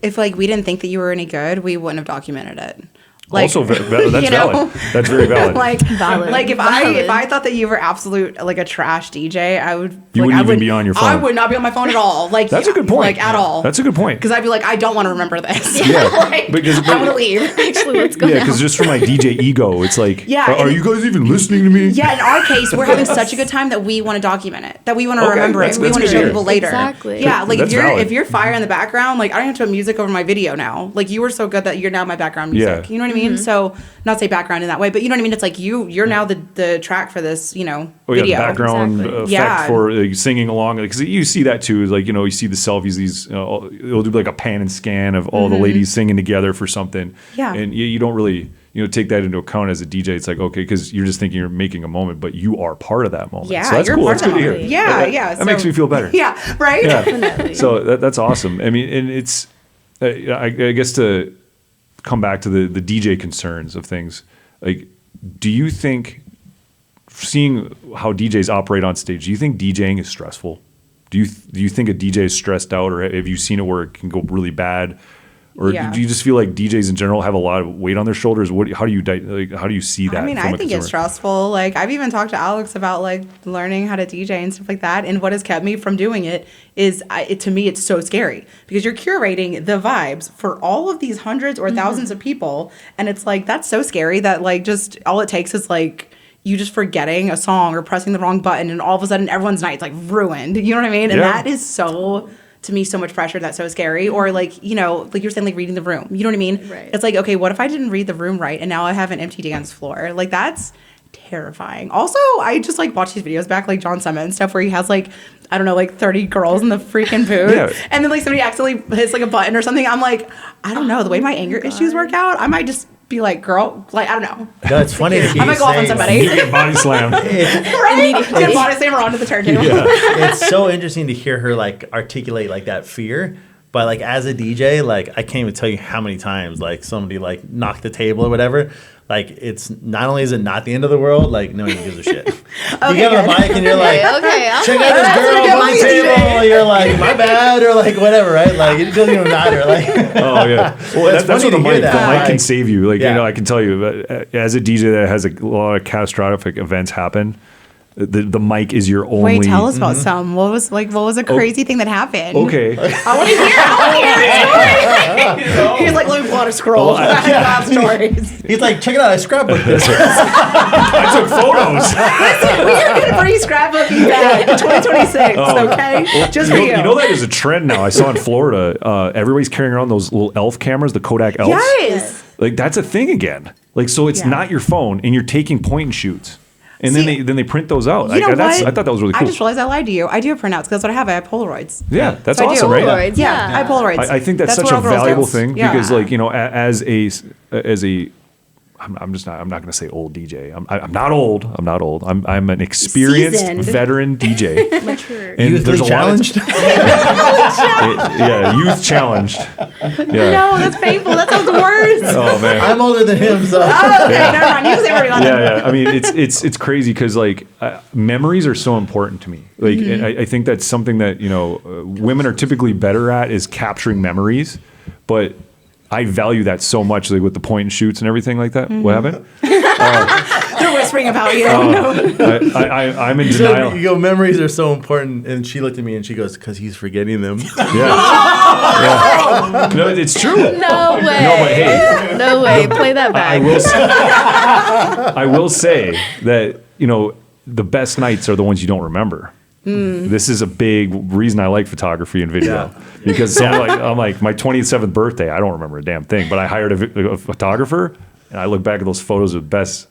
if like we didn't think that you were any good, we wouldn't have documented it. Like, also, that's valid. That's very valid. Valid. Like if I thought that you were absolute like a trash DJ, I would. You wouldn't even be on your phone. I would not be on my phone at all. Like that's a good point. Like at all. That's a good point. Because I'd be like, I don't want to remember this. Yeah, like, because I want to leave. Actually, let's go. Yeah, because just for my DJ ego, it's like, are you guys even listening to me? Yeah, in our case, we're having such a good time that we want to document it, that we want to remember it, we want to show people later. Exactly. Yeah, like that's if you're fire in the background, like I don't have to put music over my video now. Like you were so good that you're now my background music. Yeah. You know what I mean? So not say background in that way, but you know what I mean? It's like you're now the track for this, video. The background effect for like, singing along. Because you see that too. Is like, you see the selfies, these, it'll do like a pan and scan of all the ladies singing together for something. Yeah. And you don't really, take that into account as a DJ. It's like, okay, because you're just thinking you're making a moment, but you are part of that moment. Yeah, so that's you're cool. part That's of good to that hear. moment. Yeah. That makes me feel better. Yeah, right? Yeah. Definitely. So that's awesome. I mean, and it's, I guess to come back to the DJ concerns of things, like, do you think, seeing how DJs operate on stage, do you think DJing is stressful? Do you think a DJ is stressed out, or have you seen it where it can go really bad? Or do you just feel like DJs in general have a lot of weight on their shoulders? How do you see that? I mean, I think it's stressful. Like I've even talked to Alex about like learning how to DJ and stuff like that. And what has kept me from doing it is, to me, it's so scary because you're curating the vibes for all of these hundreds or thousands of people, and it's like that's so scary that like just all it takes is like you just forgetting a song or pressing the wrong button, and all of a sudden everyone's night's like ruined. You know what I mean? And that is so. To me, so much pressure, that's so scary. Or like, like you're saying, like reading the room. You know what I mean? Right. It's like, okay, what if I didn't read the room right and now I have an empty dance floor? Like that's terrifying. Also, I just like watch these videos back, like John Summit and stuff, where he has like, I don't know, like 30 girls in the freaking booth. And then like somebody accidentally hits like a button or something. I'm like, I don't know, the way my anger issues work out, I might just be like, girl, like, I don't know. No, it's funny to hear I might go off on somebody. You get body slammed. Right? Get body slammer onto the turntable. Yeah. It's so interesting to hear her like articulate like that fear. But like as a DJ, like I can't even tell you how many times like somebody like knocked the table or whatever. Like it's not only is it not the end of the world, like no one gives a shit. You get on the mic and you're like, check out this girl on the table. You're like, my bad, or like whatever, right? Like it doesn't even matter. Like, oh yeah, well that's what the mic can save you. Like I can tell you, as a DJ that has a lot of catastrophic events happen. The mic is your only. Wait, tell us about some. What was a crazy thing that happened? Okay. I want to hear the story. He's like, let me pull out a scroll. I have stories. He's like, check it out, I scrapbooked this. I took photos. We are going to bring scrapbooking back in 2026, okay? Well, just for you. You know that is a trend now. I saw in Florida, everybody's carrying around those little elf cameras, the Kodak elves. Yes. Like that's a thing again. Like so, it's not your phone, and you're taking point and shoots. And then they print those out. You know what? I thought that was really cool. I just realized I lied to you. I do have printouts because that's what I have. I have Polaroids. Yeah, that's so awesome, right? Polaroids, Yeah, I have Polaroids. I think that's such what a all girls valuable do. thing Yeah. because, like, as a I'm not going to say old DJ. I'm not old. I'm an experienced Seasoned. veteran DJ. Mature. And Youthly challenged. Youth challenged. Yeah. No, that's painful. That sounds worse. Oh man. I'm older than him, so. Oh, okay, never mind. You can say whatever you want. Yeah. I mean, it's crazy because like memories are so important to me. Like, and I think that's something that women are typically better at is capturing memories, but I value that so much, like with the point and shoots and everything like that. What happened? They're whispering about you. I'm in denial. You go, memories are so important. And she looked at me and she goes, because he's forgetting them. Yeah. No, it's true. No way. No, but hey, No way. Play that back. I will say that, the best nights are the ones you don't remember. This is a big reason I like photography and video because I'm like my 27th birthday, I don't remember a damn thing, but I hired a photographer. And I look back at those photos of the best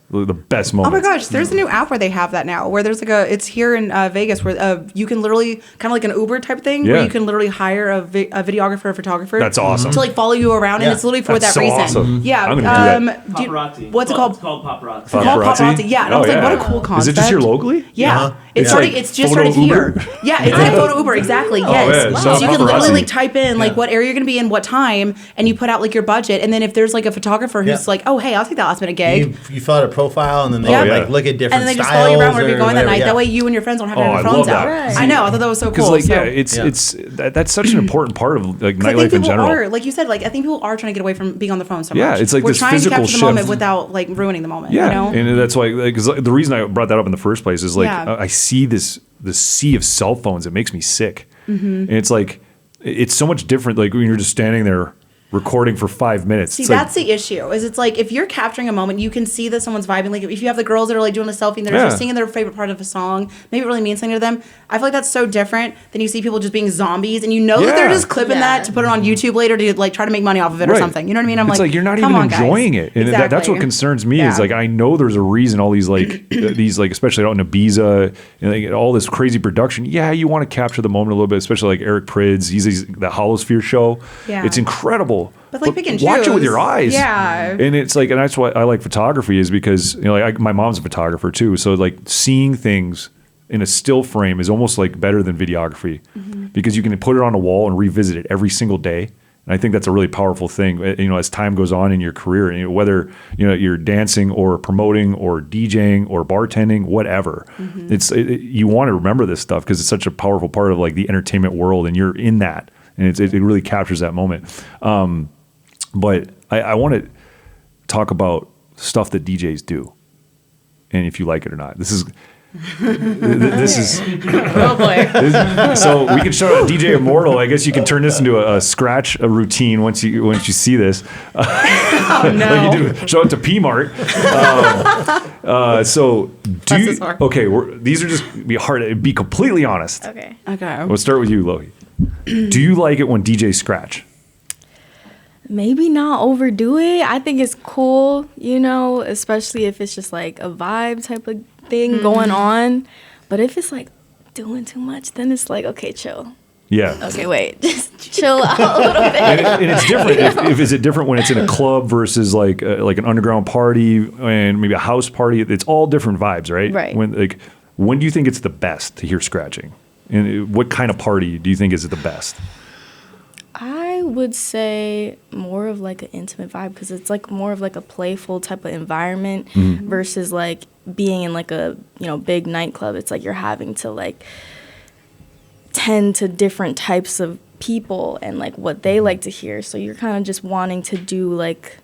moments. Oh my gosh, there's a new app where they have that now, where there's it's here in Vegas, where you can literally, kind of like an Uber type thing, where you can literally hire a videographer or photographer. That's awesome. To follow you around, and it's literally for That's that so reason. Awesome. Yeah. I'm gonna do that. Paparazzi. What's it called? It's called paparazzi. It's called paparazzi. Yeah. And I was like, what a cool concept. Is it just here locally? Yeah. It's just photo started Uber? here. Yeah, it's like photo Uber, exactly. Yes. Man, So you can literally paparazzi. like type in like what area you're gonna be in, what time, and you put out like your budget, and then if there's like a photographer who's like, oh hey, I'll take that last minute gig. You fill out a profile and then they Yeah. look at different And then they styles. just follow you around wherever you're going that whatever, night. That way you and your friends don't have to have I your phones love out. that. I know. I thought that was so cool. Because that's such an important part of like 'cause I think nightlife in people general. are, like you said, like I think people are trying to get away from being on their phone so much. Yeah, it's like we're this trying to physical capture the shift. moment without like ruining the moment. Yeah, You know? and that's why because the reason I brought that up in the first place is like Yeah. I see this sea of cell phones. It makes me sick, and it's like it's so much different. Like when you're just standing there recording for 5 minutes. See, it's that's like, the issue. Is it's like if you're capturing a moment, you can see that someone's vibing. Like if you have the girls that are like doing a selfie and they're just singing their favorite part of a song, maybe it really means something to them. I feel like that's so different than you see people just being zombies, and that they're just clipping that to put it on YouTube later to like try to make money off of it or something. You know what I mean? I'm it's like you're not come even on, guys. enjoying it, and that's Exactly. what concerns me. Is like I know there's a reason all these like these like especially out in Ibiza and like, all this crazy production. Yeah, you want to capture the moment a little bit, especially like Eric Prydz. He's the Holosphere show. Yeah. It's incredible. But like pick and watch it with choose. your eyes. Yeah. And it's like, and that's why I like photography is because, like my mom's a photographer too. So like seeing things in a still frame is almost like better than videography because you can put it on a wall and revisit it every single day. And I think that's a really powerful thing, as time goes on in your career, and whether, you're dancing or promoting or DJing or bartending, whatever, you want to remember this stuff because it's such a powerful part of like the entertainment world and you're in that. And it really captures that moment. But I want to talk about stuff that DJs do, and if you like it or not. This is Oh boy. so we can show DJ Immortal. I guess you can turn this into a scratch routine once you see this. Oh, no. Like you do, show it to P-Mart. So do you? Okay, these are just be completely honest. Okay. We'll start with you, Lohi. Do you like it when DJs scratch? Maybe not overdo it. I think it's cool, especially if it's just like a vibe type of thing going on. But if it's like doing too much, then it's like, okay, chill. Yeah. Okay, wait, just chill out a little bit. And it's different. If is it different when it's in a club versus like an underground party and maybe a house party? It's all different vibes, right? Right. When do you think it's the best to hear scratching? And what kind of party do you think is the best? I would say more of like an intimate vibe because it's like more of like a playful type of environment versus like being in like a big nightclub. It's like you're having to like tend to different types of people and like what they like to hear. So you're kind of just wanting to do like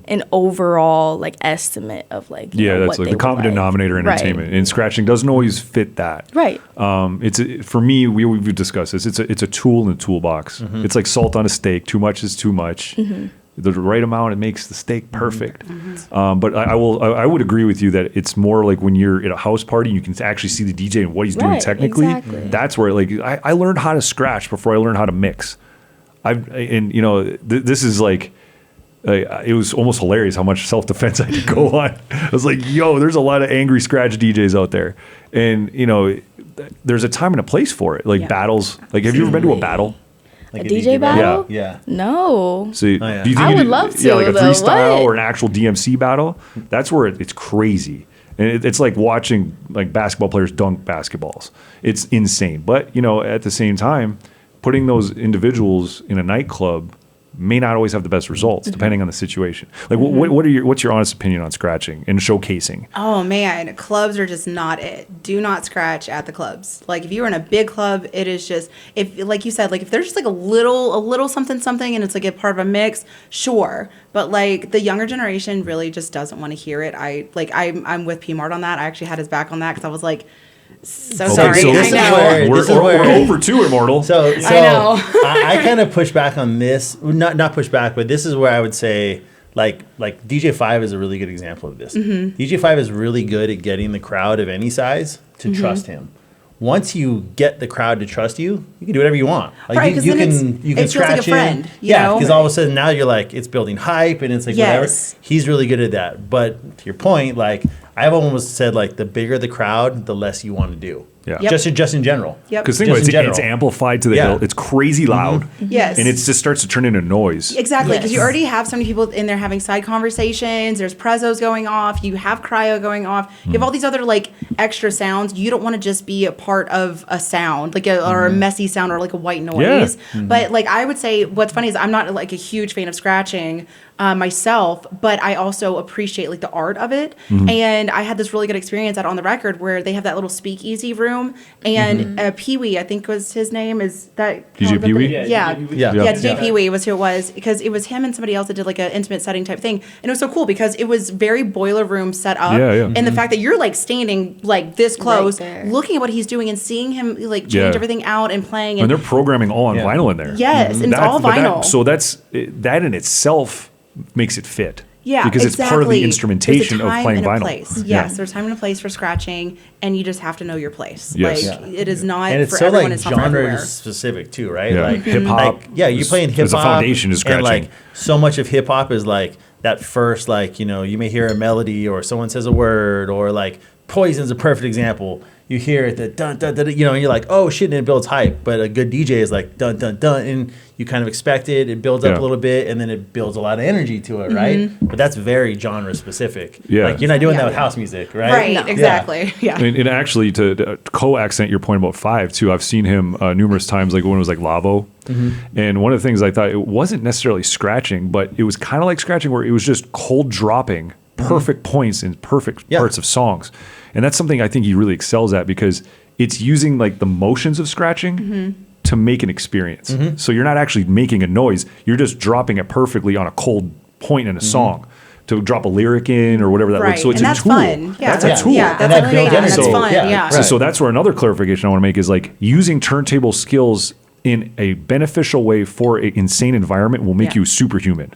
an overall like estimate of like that's what like they the common would like. denominator entertainment, and scratching doesn't always fit that. Right. For me, we've discussed this. It's a tool in the toolbox. It's like salt on a steak. Too much is too much. The right amount, it makes the steak perfect. But I would agree with you that it's more like when you're at a house party, you can actually see the DJ and what he's doing technically. Exactly. That's where like I learned how to scratch before I learned how to mix. This is like. It was almost hilarious how much self-defense I had to go on. I was like, yo, there's a lot of angry scratch DJs out there. And, there's a time and a place for it. Like battles. Like, have you ever been to a battle? Like a DJ battle? Yeah. No. So, do you think I would love to, Yeah, like a though. freestyle What? or an actual DMC battle. That's where it's crazy. And it's like watching like basketball players dunk basketballs. It's insane. But, at the same time, putting those individuals in a nightclub may not always have the best results depending on the situation. Like, what's your honest opinion on scratching and showcasing? Oh man, clubs are just not it. Do not scratch at the clubs. Like if you're in a big club, it is just, if like you said, like if there's just like a little something and it's like a part of a mix, sure. But like the younger generation really just doesn't want to hear it. I'm with P Mart on that. I actually had his back on that because I was like, so sorry. So I know. we're over to Immortal. So I know. I kind of push back on this. Not push back, but this is where I would say like DJ5 is a really good example of this. DJ5 is really good at getting the crowd of any size to trust him. Once you get the crowd to trust you, you can do whatever you want. Like right, you can scratch like a friend, in. You Yeah, know? because all of a sudden now you're like, it's building hype and it's like whatever. He's really good at that. But to your point, like I've almost said like the bigger the crowd, the less you want to do. Yeah. Yep. Just in general. Yep. Because think about it, it's amplified to the hill. It's crazy loud. Yes. And it just starts to turn into noise. Exactly, because you already have so many people in there having side conversations. There's prezos going off. You have cryo going off. You have all these other like extra sounds. You don't want to just be a part of a sound, like or a messy sound or like a white noise. Yeah. But like I would say, what's funny is I'm not like a huge fan of scratching myself, but I also appreciate like the art of it. And I had this really good experience out on the record where they have that little speakeasy room, and Pee Wee, I think was his name. Is that DJ Pee Wee? Yeah, Yeah. DJ Pee Wee was who it was, because it was him and somebody else that did like an intimate setting type thing, and it was so cool because it was very boiler room set up, and the fact that you're like standing like this close, looking at what he's doing and seeing him like change everything out and playing, And they're programming all on vinyl in there. Yes, and it's all vinyl. So that in itself makes it fit. Yeah, because it's part of the exactly. instrumentation There's a of playing time and a vinyl. place. Yes, there's time and a place for scratching, and you just have to know your place. Yes. Like it is not And it's for so everyone. like It's not for genre everywhere. specific too, right? Yeah. Like Hip hop. Like, yeah, you're playing hip There's hop. a foundation to scratching. And like so much of hip hop is like that first, like, you know, you may hear a melody or someone says a word, or like Poison's a perfect example. You hear it, the dun dun dun, you know, and you're like, oh shit, and it builds hype. But a good DJ is like dun dun dun, and you kind of expect it. It builds up a little bit, and then it builds a lot of energy to it, right? But that's very genre specific. Yeah. Like you're not doing that with house music, right? Right, No. exactly. Yeah. And actually, to co-accent your point about 5 too, I've seen him numerous times, like when it was like Lavo. And one of the things I thought, it wasn't necessarily scratching, but it was kind of like scratching where it was just cold dropping perfect points in perfect parts of songs. And that's something I think he really excels at, because it's using like the motions of scratching to make an experience. So you're not actually making a noise, you're just dropping it perfectly on a cold point in a song to drop a lyric in or whatever that looks. So it's and a that's tool. fun. Yeah. That's a tool. Yeah, And that's that really builds good. That's energy. fun. Yeah, Yeah. right. So that's where another clarification I want to make is like using turntable skills in a beneficial way for an insane environment will make you superhuman.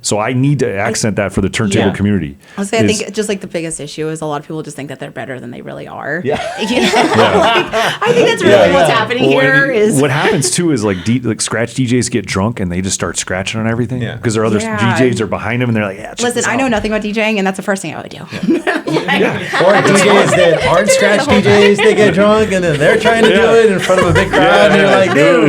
So I need to accent that for the turntable community. I think just like the biggest issue is a lot of people just think that they're better than they really are. Yeah. You know? Like, I think that's really what's happening here is what happens too is like scratch DJs get drunk and they just start scratching on everything because there are other DJs are behind them and they're like, yeah. check Listen, this I out. know nothing about DJing, and that's the first thing I would do. Or DJs that aren't scratch DJs, they get drunk and then they're trying to do it in front of a big crowd, and you're like, dude,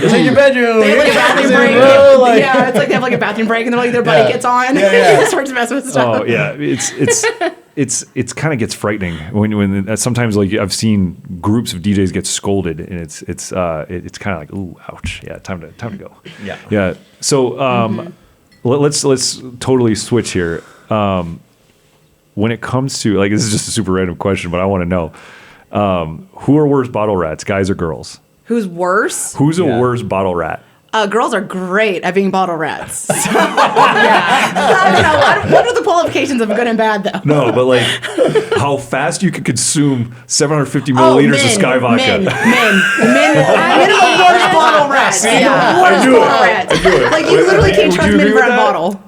it's in your bedroom. They have like a bathroom break. Bro, like, Yeah, it's like they have like a bathroom break, and then like their buddy gets on and starts messing with stuff. Oh yeah, it's kind of gets frightening when sometimes like I've seen groups of DJs get scolded, and it's kind of like, ooh, ouch, yeah, time to go. Yeah. So let's totally switch here. When it comes to, like, this is just a super random question, but I want to know, who are worse bottle rats, guys or girls? Who's worse? Who's a worse bottle rat? Girls are great at being bottle rats. So, I don't know. What are the qualifications of good and bad, though? No, but like how fast you can consume 750 milliliters of Sky vodka. Men are the worst bottle rats. Yeah. Worst I knew it. bottle rats. I knew it. Like, you literally can't Would trust you men agree for a with that? bottle.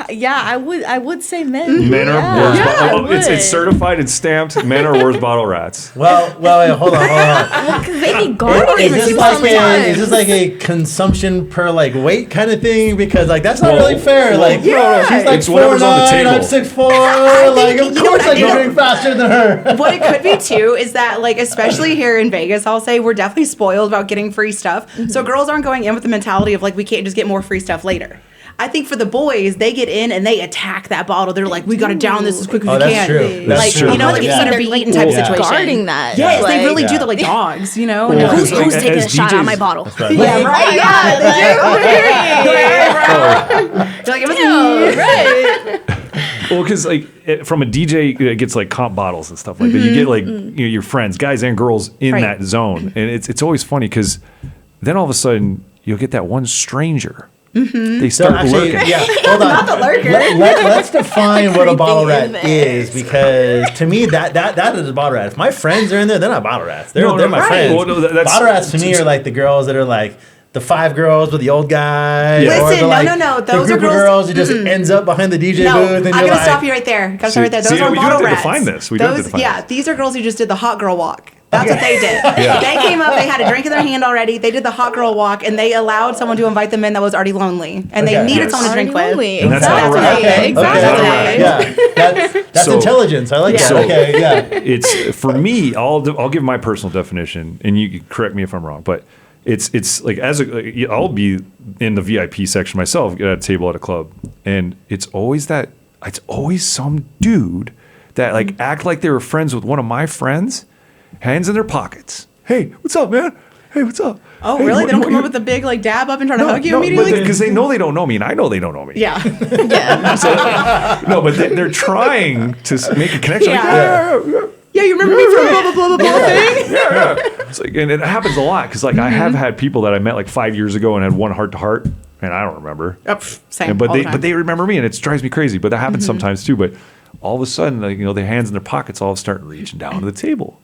Yeah, I would say men. Men are Yeah. worse. Yeah, I It's would. certified and stamped. Men are worse bottle rats. well, wait, hold on. Well, because they be gone. Is this like a consumption per like weight kind of thing? Because like that's not Well, really fair. Like she's like It's whatever's on the 4'9", table. I'm 6'4". Like of course I can drink faster than her. What it could be too is that, like, especially here in Vegas, I'll say we're definitely spoiled about getting free stuff. So girls aren't going in with the mentality of like we can't just get more free stuff later. I think for the boys, they get in and they attack that bottle. They're like, we got to down this as quick as we that's can. true. That's Like, true. you know, like Yeah. it's either be eaten type Yeah. situation. Guarding that. Yes, Like, they really do. Yeah. They're like dogs, you know? Yeah. Who's Like, taking as a shot DJs on my bottle? Right. Yeah, right. Yeah, they do. You're like, it was Right. Well, because like from a DJ, it gets like comp bottles and stuff like that. You get like you know, your friends, guys and girls in Right. that zone, and it's always funny because then all of a sudden you'll get that one stranger. They So start actually, lurking. yeah, hold on. Not the lurker. Let's define what a bottle Creeping rat in there. is, because to me that is a bottle rat. If my friends are in there, they're not bottle rats. They're No, my right. friends. Well, no, that's- bottle rats to me are like the girls that are like the 5 girls with the old guy. Yeah. Or Listen, the, like, no. the Those group are of girls- girls who just ends up behind the DJ No, booth. And I'm you're gonna like, stop you right there. Gotta stop right there. Those See, are we do bottle have to rats. define this. We do have to define this. These are girls who just did the hot girl walk. That's what they did. They came up, they had a drink in their hand already. They did the hot girl walk, and they allowed someone to invite them in that was already lonely, and they Okay. needed Yes. someone to drink Lonely. with. And that's not a rat. Okay, Exactly. yeah, that's So- intelligence. I like that. So- Okay, yeah. It's for me. I'll give my personal definition, and you can correct me if I'm wrong, but it's like I'll be in the VIP section myself at a table at a club, and it's always some dude that like act like they were friends with one of my friends, hands in their pockets. Hey, what's up, man? Hey, what's up? Oh, Hey, really? They don't come you- up with a big like dab up and try to No, hug you no, immediately? because they know they don't know me, and I know they don't know me. Yeah. Yeah. No, but they're trying to make a connection. Like, Yeah. Yeah, you remember me from blah blah blah blah blah thing? yeah. It's like, and it happens a lot because like I have had people that I met like 5 years ago and had one heart to heart, and I don't remember. Oh, pff, same. And, but all the they time. but they remember me, and it drives me crazy. But that happens sometimes too. But all of a sudden, like, you know, their hands in their pockets all start reaching down to the table,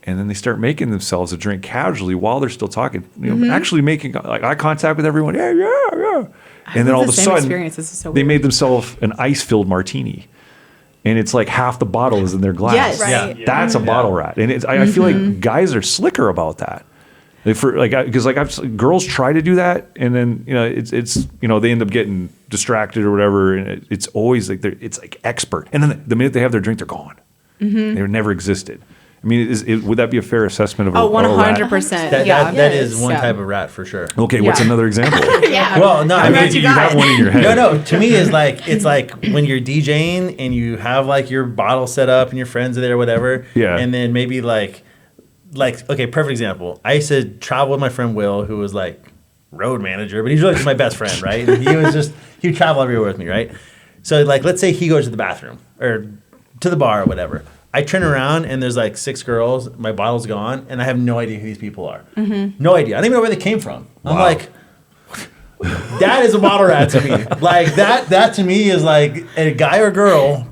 and then they start making themselves a drink casually while they're still talking. You know, actually making like eye contact with everyone. Yeah. And then had all of the a same sudden, experience. This is so they weird. made themselves an ice-filled martini. And it's like half the bottle is in their glass. Yes. Right. Yeah. That's a bottle rat, and I feel like guys are slicker about that. Because I've girls try to do that, and then you know it's you know they end up getting distracted or whatever, and it's always like it's like expert, and then the minute they have their drink, they're gone. They never existed. I mean, would that be a fair assessment of a, Oh, of a rat? 100%. That, Yeah. that is one Yeah. type of rat for sure. Okay, what's Yeah. another example? Yeah. Well, no, I I mean, mean, you you have got. one in your head. No, to me it's like when you're DJing and you have like your bottle set up and your friends are there or whatever. Yeah. And then maybe like okay, perfect example. I used to travel with my friend Will, who was like road manager, but he's really just my best friend, right? And he would travel everywhere with me, right? So like let's say he goes to the bathroom or to the bar or whatever. I turn around and there's like 6 girls, my bottle's gone, and I have no idea who these people are. No idea. I don't even know where they came from. I'm Wow. like, that is a bottle rat to me. Like that to me is like a guy or girl,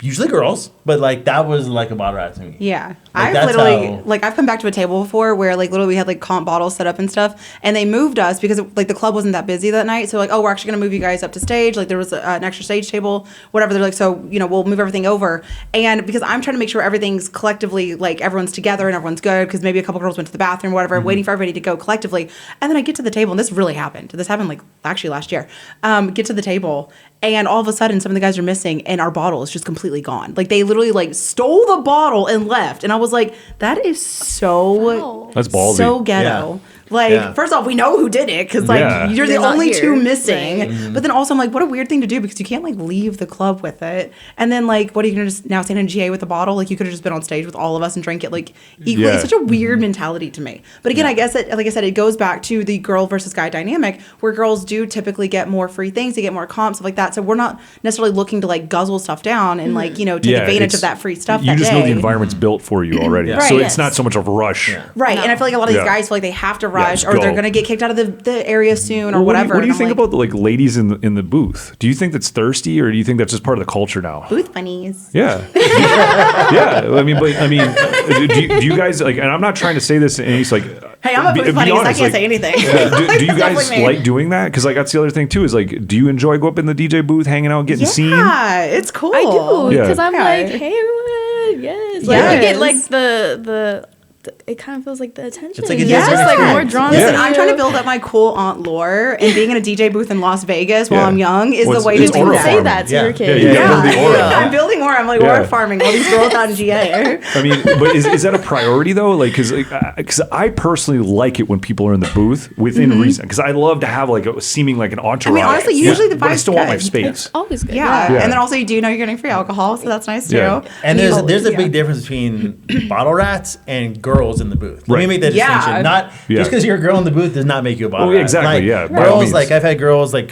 usually girls, but like that was like a bottle rat to me. Yeah. Like, I've that's literally, how- like, I've come back to a table before where, like, literally we had, like, comp bottles set up and stuff, and they moved us because, like, the club wasn't that busy that night. So, like, oh, we're actually going to move you guys up to stage. Like, there was an extra stage table, whatever. They're like, so, you know, we'll move everything over. And because I'm trying to make sure everything's collectively, like, everyone's together and everyone's good because maybe a couple girls went to the bathroom or whatever, waiting for everybody to go collectively. And then I get to the table, and this really happened. This happened, like, actually last year. Get to the table, and all of a sudden, some of the guys are missing, and our bottle is just completely gone. Like, they literally, like, stole the bottle and left. And I was like, that is so Wow. That's ballsy. so ghetto. Yeah. Like, Yeah. first off, we know who did it because, like, Yeah. you're the They're not only here. two missing. Right. But then also, I'm like, what a weird thing to do because you can't, like, leave the club with it. And then, like, what are you going to just now stand in GA with a bottle? Like, you could have just been on stage with all of us and drank it, like, equally. Yeah. It's such a weird mentality to me. But again, I guess, like I said, it goes back to the girl versus guy dynamic where girls do typically get more free things, they get more comps, stuff like that. So we're not necessarily looking to, like, guzzle stuff down and, like, you know, take advantage it's- of that free stuff You that just day. know the environment's built for you already, Yeah. so Right. it's not so much of a rush. Yeah. Right, No. and I feel like a lot of these Yeah. guys feel like they have to rush, just or they're go. gonna get kicked out of the area soon, or Well, whatever. What do you and I'm think like, about the like ladies in the booth? Do you think that's thirsty, or do you think that's just part of the culture now? booth bunnies? Yeah, yeah. I mean, do you guys like? And I'm not trying to say this, and he's like, Hey, I'm a be booth bunny, so I honest, can't like, say anything. Do you It's guys definitely me. like doing that? Because like that's the other thing too. Is like, do you enjoy go up in the DJ booth, hanging out, getting seen? Yeah, it's cool. I do Yeah. because I'm Yeah. like, hey everyone, yes. Like Yes. I get like the it kind of feels like the attention. It's like a It's different just like more experience. drawn. Listen, to I'm you. trying to build up my cool aunt lore, and being in a DJ booth in Las Vegas while Yeah. I'm young is Well, the way it's to do aura that. Say farming. that to Yeah. your Yeah, kids. you gotta build the aura. I'm building aura. I'm like Yeah. aura farming. All these girls out in GA. I mean, but is that a priority though? Like, because I personally like it when people are in the booth within reason. Because I love to have like a seeming like an entourage. honestly, usually the but I vibe's still want my good. space. Always good. Yeah. Yeah. And then also you do know you're getting free alcohol, so that's nice too. Yeah. And there's a Yeah. big difference between bottle rats and girls in the booth. Let me Right. make that Yeah. distinction. Not Yeah. just because you're a girl in the booth does not make you a bottle Oh, rat. exactly, Like, yeah, by all girls, means. like I've had girls like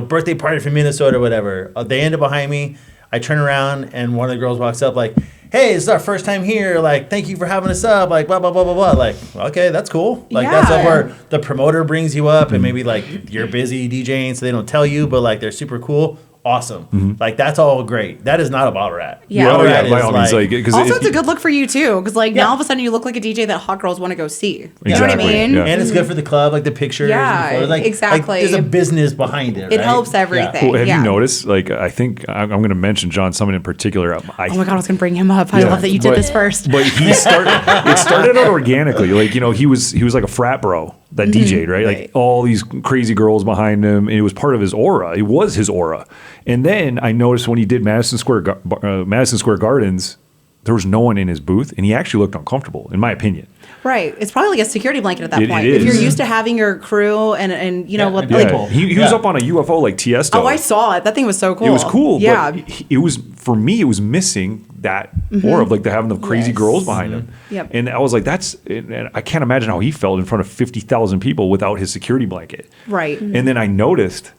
birthday party from Minnesota or whatever. They end up behind me. I turn around and one of the girls walks up like, "Hey, this is our first time here. Like, thank you for having us up. Like, blah blah blah blah blah." Like, okay, that's cool. Like, that's Yeah. up where the promoter brings you up, and maybe like you're busy DJing, so they don't tell you, but like they're super cool. Awesome. Like, that's all great. That is not a bottle rat. Yeah. Bottle Oh, yeah, rat by is all means, like, because Also, it's a good look for you too, because like Yeah. now all of a sudden you look like a DJ that hot girls want to go see. You know what I Exactly, mean? yeah. And it's good for the club, like the pictures. Yeah, and the photos. Like, exactly. Like, there's a business behind it. It right? helps everything. Well, have Yeah. you noticed? Like, I think I'm going to mention John Summit in particular. Oh my god, I was gonna bring him up. I Yeah, love that you did but- this first. But he started. It started out organically. Like, he was like a frat bro that DJ'd, right? Like all these crazy girls behind him, and it was part of his aura. It was his aura. And then I noticed when he did Madison Square Gardens, there was no one in his booth, and he actually looked uncomfortable, in my opinion. Right. It's probably like a security blanket at that It point. is. If you're used to having your crew and you know what, and like, people. He was Yeah. up on a UFO like Tiesto. oh, I saw it. That thing was so cool. It was cool, Yeah. but it was, for me, it was missing that aura of like having the crazy Yes. girls behind him. Yep. And I was like, and I can't imagine how he felt in front of 50,000 people without his security blanket. Right. And then I noticed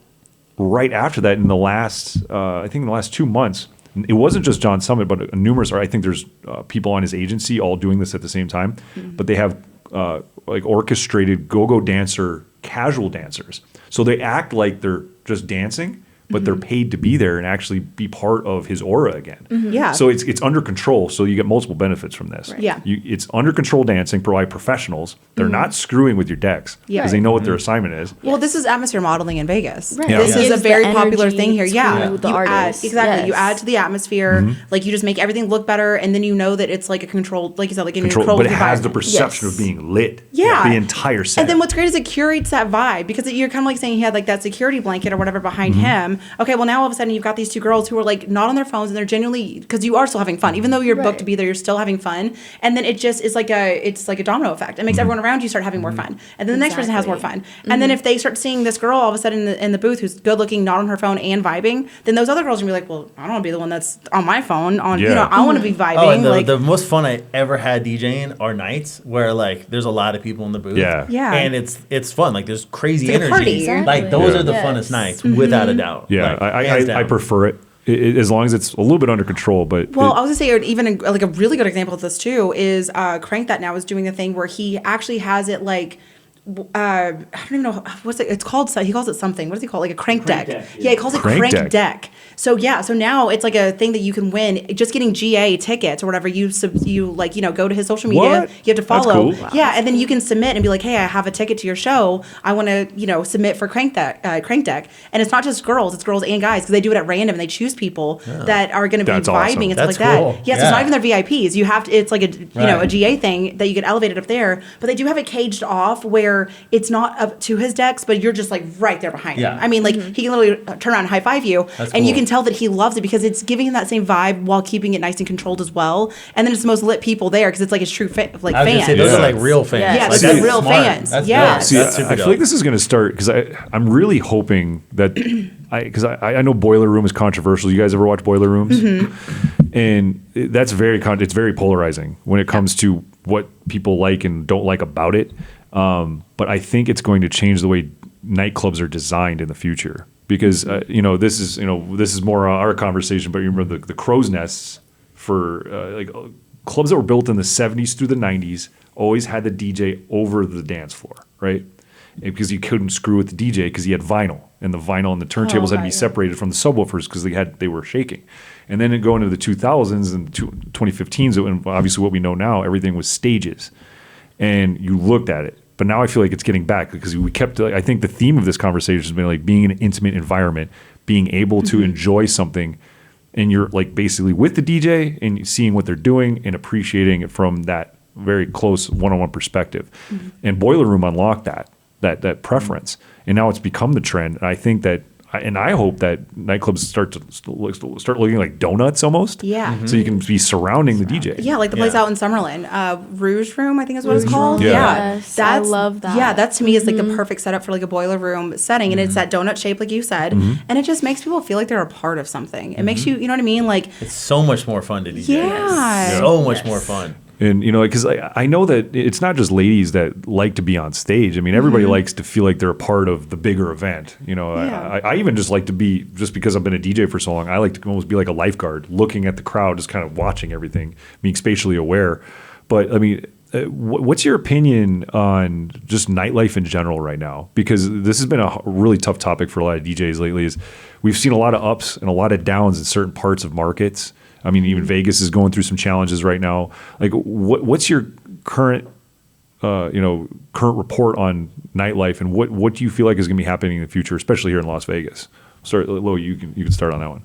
right after that in the last, I think in the last 2 months, it wasn't just John Summit, but numerous, I think there's people on his agency all doing this at the same time, but they have like orchestrated go-go dancer, casual dancers. So they act like they're just dancing, but they're paid to be there and actually be part of his aura again. Yeah. So it's under control. So you get multiple benefits from this. Yeah. It's under control dancing provided professionals. They're not screwing with your decks because Yeah. they know what their assignment is. Well, this is atmosphere modeling in Vegas. Right. Yeah. This It is a gives the very popular energy thing here. Yeah. to the You add, artist. exactly. You Yes. add to the atmosphere. Like you just make everything look better, and then you know that it's like a controlled, like you said, like a Control, controlled but it has the environment. perception Yes. of being lit. Yeah. The entire set. And then what's great is it curates that vibe because you're kind of like saying he had like that security blanket or whatever behind him. Okay, well now all of a sudden you've got these two girls who are like not on their phones and they're genuinely because you are still having fun even though you're booked Right. to be there, you're still having fun. And then it just is like a domino effect. It makes everyone around you start having more fun, and then the next person has more fun. And then if they start seeing this girl all of a sudden in the booth who's good looking, not on her phone and vibing, then those other girls are gonna be like, well, I don't want to be the one that's on my phone. On you Yeah. know, I want to be vibing. Oh, and like the most fun I ever had DJing are nights where like there's a lot of people in the booth. Yeah. Yeah. And it's fun. Like there's crazy It's like a party. energy. Exactly. Like those Yeah. are the Yes. funnest nights, without a doubt. yeah, Like, hands I down. prefer it. As long as it's a little bit under control. But Well, I was gonna say, even like a really good example of this too is Crank That Now is doing a thing where he actually has it like. I don't even know what's it. It's called. He calls it something. What does he call it? Like a crank deck. deck, Yeah, he calls it Crank crank deck. deck. So yeah, so now it's like a thing that you can win. Just getting GA tickets or whatever. You like go to his social media. What? You have to That's follow. cool. Wow. Yeah, and then you can submit and be like, hey, I have a ticket to your show. I want to submit for Crank Deck. And it's not just girls. It's girls and guys because they do it at random and they choose people that are going to be That's vibing awesome. and stuff That's like cool. that. Yes, Yeah. it's not even their VIPs. You have to. It's like a a Right. GA thing that you get elevated up there, but they do have it caged off where it's not up to his decks, but you're just like right there behind Yeah. him. I mean, like he can literally turn around and high five you, That's and you cool. can tell that he loves it because it's giving him that same vibe while keeping it nice and controlled as well. And then it's the most lit people there because it's like his true I was fans. gonna say those Yeah. are like real fans. Yeah, Like, those are that's real smart. fans. That's Yeah. good. See, That's super I feel dope. like this is going to start because I'm really hoping that I know Boiler Room is controversial. You guys ever watch Boiler Rooms? And that's it's very polarizing when it comes to what people like and don't like about it. But I think it's going to change the way nightclubs are designed in the future because this is more our conversation. But you remember the crow's nests for clubs that were built in the 70s through the 90s always had the DJ over the dance floor, right? Because you couldn't screw with the DJ because he had vinyl, and the vinyl and the turntables had to be separated from the subwoofers because they were shaking. And then going into the 2000s and 2015s, and obviously what we know now, everything was stages, and you looked at it. But now I feel like it's getting back because we kept. I think the theme of this conversation has been like being in an intimate environment, being able to enjoy something, and you're like basically with the DJ and seeing what they're doing and appreciating it from that very close one-on-one perspective. And Boiler Room unlocked that preference. And now it's become the trend. And I think that, and I hope that nightclubs start looking like donuts almost. Yeah. So you can be surrounding the DJ. Yeah, like the place out in Summerlin, Rouge Room, I think is what it's called. Room? Yeah. Yes, I love that. Yeah, that to me is like the perfect setup for like a boiler room setting, and it's that donut shape, like you said, and it just makes people feel like they're a part of something. It makes you know what I mean? Like It's so much more fun to DJ. Yeah. So much more fun. And, you know, because I know that it's not just ladies that like to be on stage. I mean, everybody likes to feel like they're a part of the bigger event. You know, Yeah. I even just like to be, just because I've been a DJ for so long, I like to almost be like a lifeguard, looking at the crowd, just kind of watching everything, being spatially aware. But, I mean, what's your opinion on just nightlife in general right now? Because this has been a really tough topic for a lot of DJs lately. Is we've seen a lot of ups and a lot of downs in certain parts of markets. I mean, even Vegas is going through some challenges right now. Like, what's your current report on nightlife, and what do you feel like is going to be happening in the future, especially here in Las Vegas? Start, Lo, you can start on that one.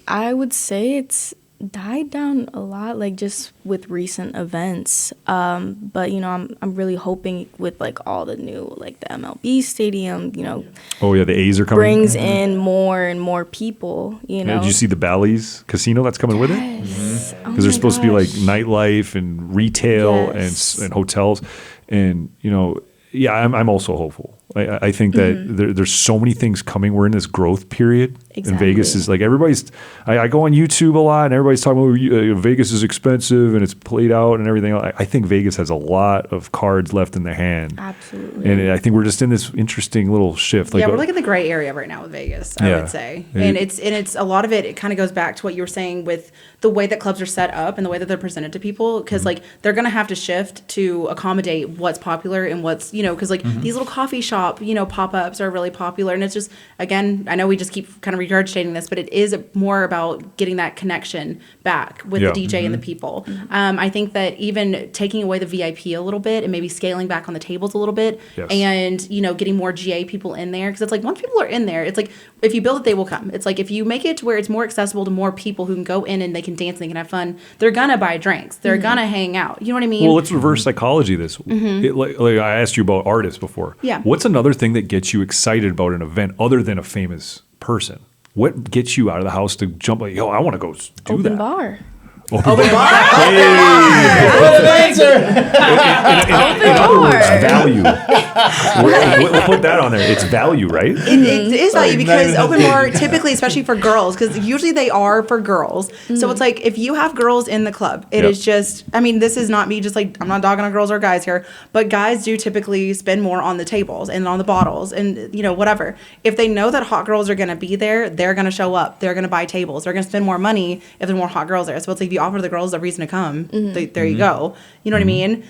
I would say it's died down a lot, like just with recent events. But you know, I'm really hoping with like all the new, like the MLB stadium, you know. Oh yeah, the A's are coming. Brings in more and more people. You know. Did you see the Bally's casino that's coming with it? Yes. Because there's supposed to be like nightlife and retail and hotels, and you know, yeah, I'm also hopeful. I think that there's so many things coming. We're in this growth period. Exactly. And Vegas is like everybody's. I go on YouTube a lot, and everybody's talking about Vegas is expensive and it's played out and everything. I think Vegas has a lot of cards left in their hand. Absolutely. And I think we're just in this interesting little shift. Like, yeah, we're like in the gray area right now with Vegas, I would say. And it's a lot of it kind of goes back to what you were saying with the way that clubs are set up and the way that they're presented to people, because like they're going to have to shift to accommodate what's popular and what's, you know, because like these little coffee shop, you know, pop-ups are really popular, and it's just, again, I know we just keep kind of regurgitating this, but it is more about getting that connection back with the DJ and the people. I think that even taking away the VIP a little bit and maybe scaling back on the tables a little bit, and you know, getting more GA people in there, because it's like once people are in there, it's like if you build it, they will come. It's like if you make it to where it's more accessible to more people who can go in and they can dance and they can have fun, they're gonna buy drinks, they're gonna hang out. You know what I mean? Well, let's reverse psychology this. Like I asked you about artists before. Yeah. What's another thing that gets you excited about an event other than a famous person? What gets you out of the house to jump like, yo, I want to go do Open that? bar. Open bar. In other words, value. We'll put that on there. It's value, right? It is value because open bar typically, especially for girls, because usually they are for girls. So it's like if you have girls in the club, it is just, I mean, this is not me just like, I'm not dogging on girls or guys here, but guys do typically spend more on the tables and on the bottles and, you know, whatever. If they know that hot girls are going to be there, they're going to show up. They're going to buy tables. They're going to spend more money if there are more hot girls there. So it's like if you offer the girls a reason to come, there you go. You know what I mean?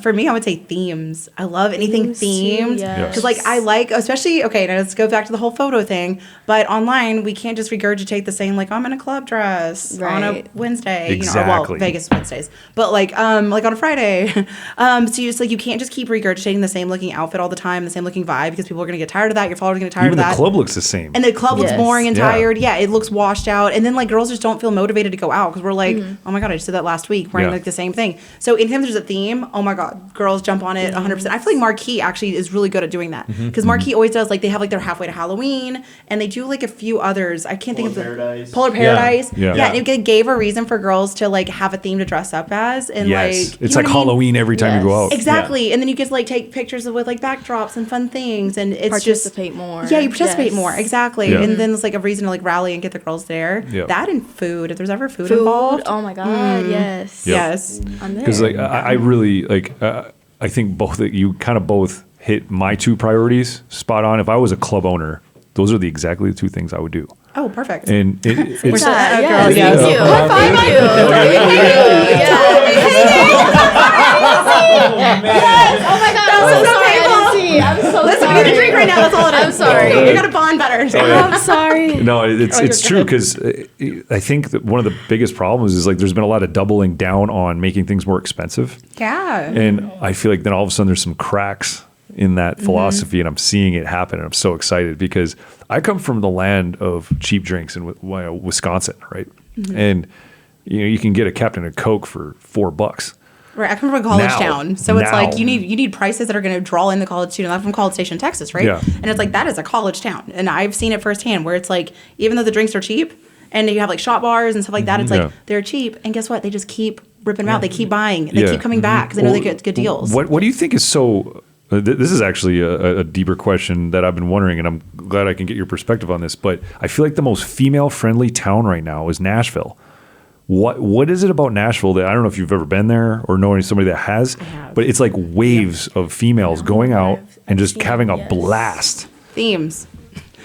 For me, I would say themes. I love anything themed. Because, like, I like, especially, okay, now let's go back to the whole photo thing. But online, we can't just regurgitate the same, like, I'm in a club dress on a Wednesday. Exactly. You know, well, Vegas Wednesdays. But, like on a Friday. So you just, like, you can't just keep regurgitating the same looking outfit all the time, the same looking vibe, because people are going to get tired of that. Your followers are going to get tired Even of that. the club looks the same. And the club looks boring and Yeah. tired. Yeah, it looks washed out. And then, like, girls just don't feel motivated to go out because we're like, oh my God, I just did that last week, wearing like the same thing. So anytime there's a theme, oh my God, girls jump on it 100%. I feel like Marquee actually is really good at doing that because Marquee always does, like, they have like their halfway to Halloween and they do like a few others. I can't think of the Polar Paradise. Yeah. And it gave a reason for girls to like have a theme to dress up as. And like, it's like Halloween every time you go out. Exactly. And then you get to like take pictures with like backdrops and fun things, and it's participate more. Yeah, you participate more. Exactly. Yeah. And then it's like a reason to like rally and get the girls there. Yeah. That and food. If there's ever food involved. Oh my God, yes. Yep. Yes. I'm there. Because like I really like I think you kind of both hit my two priorities spot on. If I was a club owner, those are exactly the two things I would do. Oh, perfect. And it's Yes, girls, thank you. High five, thank you. Yes. Oh my God, I'm so sorry. I didn't see. I'm so Listen, we sorry. need a drink right now. That's all it is. I'm sorry. You're going to bond better. I'm sorry. No, it's true because I think that one of the biggest problems is like there's been a lot of doubling down on making things more expensive. Yeah. And I feel like then all of a sudden there's some cracks in that philosophy, and I'm seeing it happen, and I'm so excited because I come from the land of cheap drinks in Wisconsin, right? And you can get a Captain of Coke for $4. Right, I come from a college Now. town, so it's Now. like you need prices that are going to draw in the college student. I'm from College Station, Texas, right? Yeah. And it's like that is a college town, and I've seen it firsthand where it's like even though the drinks are cheap and you have like shot bars and stuff like that, it's like they're cheap, and guess what? They just keep ripping them out. They keep buying, and they keep coming back because they know they get good deals. What do you think is so? This is actually a deeper question that I've been wondering, and I'm glad I can get your perspective on this. But I feel like the most female-friendly town right now is Nashville. What is it about Nashville that I don't know if you've ever been there or know somebody that has, but it's like waves of females going out and just having a blast. Themes.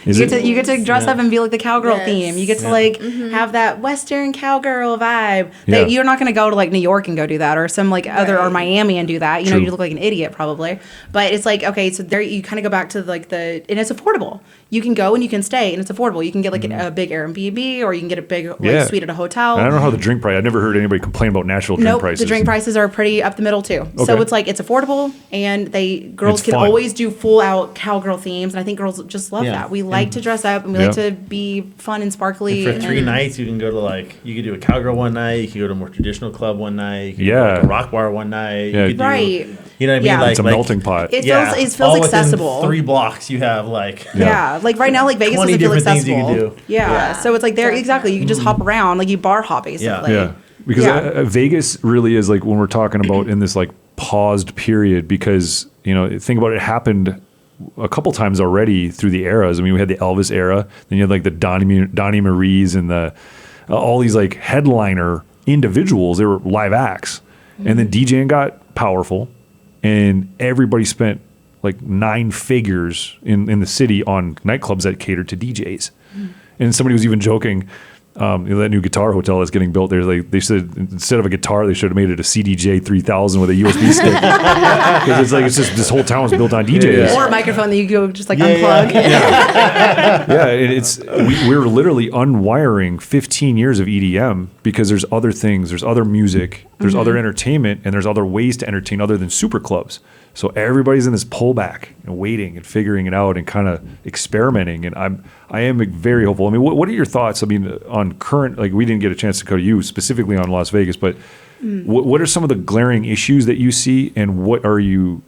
Is You get to dress up and be like the cowgirl Yes. theme. You get to like have that Western cowgirl vibe. Yeah. That you're not going to go to like New York and go do that, or some like other or Right. Miami and do that. You know, True. you look like an idiot probably. But it's like okay, so there you kind of go back to like and it's affordable. You can go and you can stay and it's affordable. You can get like a big Airbnb or you can get a big like suite at a hotel. And I don't know how the drink price. I've never heard anybody complain about Nashville drink Nope, prices. the drink prices are pretty up the middle too. So Okay. it's like it's affordable, and girls It's can fun. always do full out cowgirl themes, and I think girls just love Yeah. that. We like to dress up and we like to be fun and sparkly. And for 3 and- nights, you can go to like you could do a cowgirl one night. You could go to a more traditional club one night. You could Yeah. do like a rock bar one night. Yeah. You could do, Right. You know what I mean? Yeah. Like It's a melting pot. It yeah, feels all within accessible. 3 blocks, you have like Yeah, like right now, like Vegas 20 doesn't feel different things you accessible. can do. Yeah. Yeah, So it's like there exactly. You can just hop around, like you bar hop basically. Yeah, because Yeah. Vegas really is like when we're talking about in this like paused period, because think about it, happened a couple times already through the eras. I mean, we had the Elvis era, then you had like the Donnie Marie's and the all these like headliner individuals. They were live acts, and then DJing got powerful, and everybody spent like 9 figures in the city on nightclubs that catered to DJs. And somebody was even joking, that new guitar hotel that's getting built there, they said instead of a guitar, they should have made it a CDJ 3000 with a USB stick. Because it's just this whole town was built on DJs. Or a microphone that you go just like Yeah, unplug. Yeah, and we're literally unwiring 15 years of EDM because there's other things, there's other music, there's other entertainment, and there's other ways to entertain other than super clubs. So everybody's in this pullback and waiting and figuring it out and kind of experimenting. And I am very hopeful. I mean, what are your thoughts? I mean, on current, like we didn't get a chance to go to you specifically on Las Vegas, but what are some of the glaring issues that you see, and what are you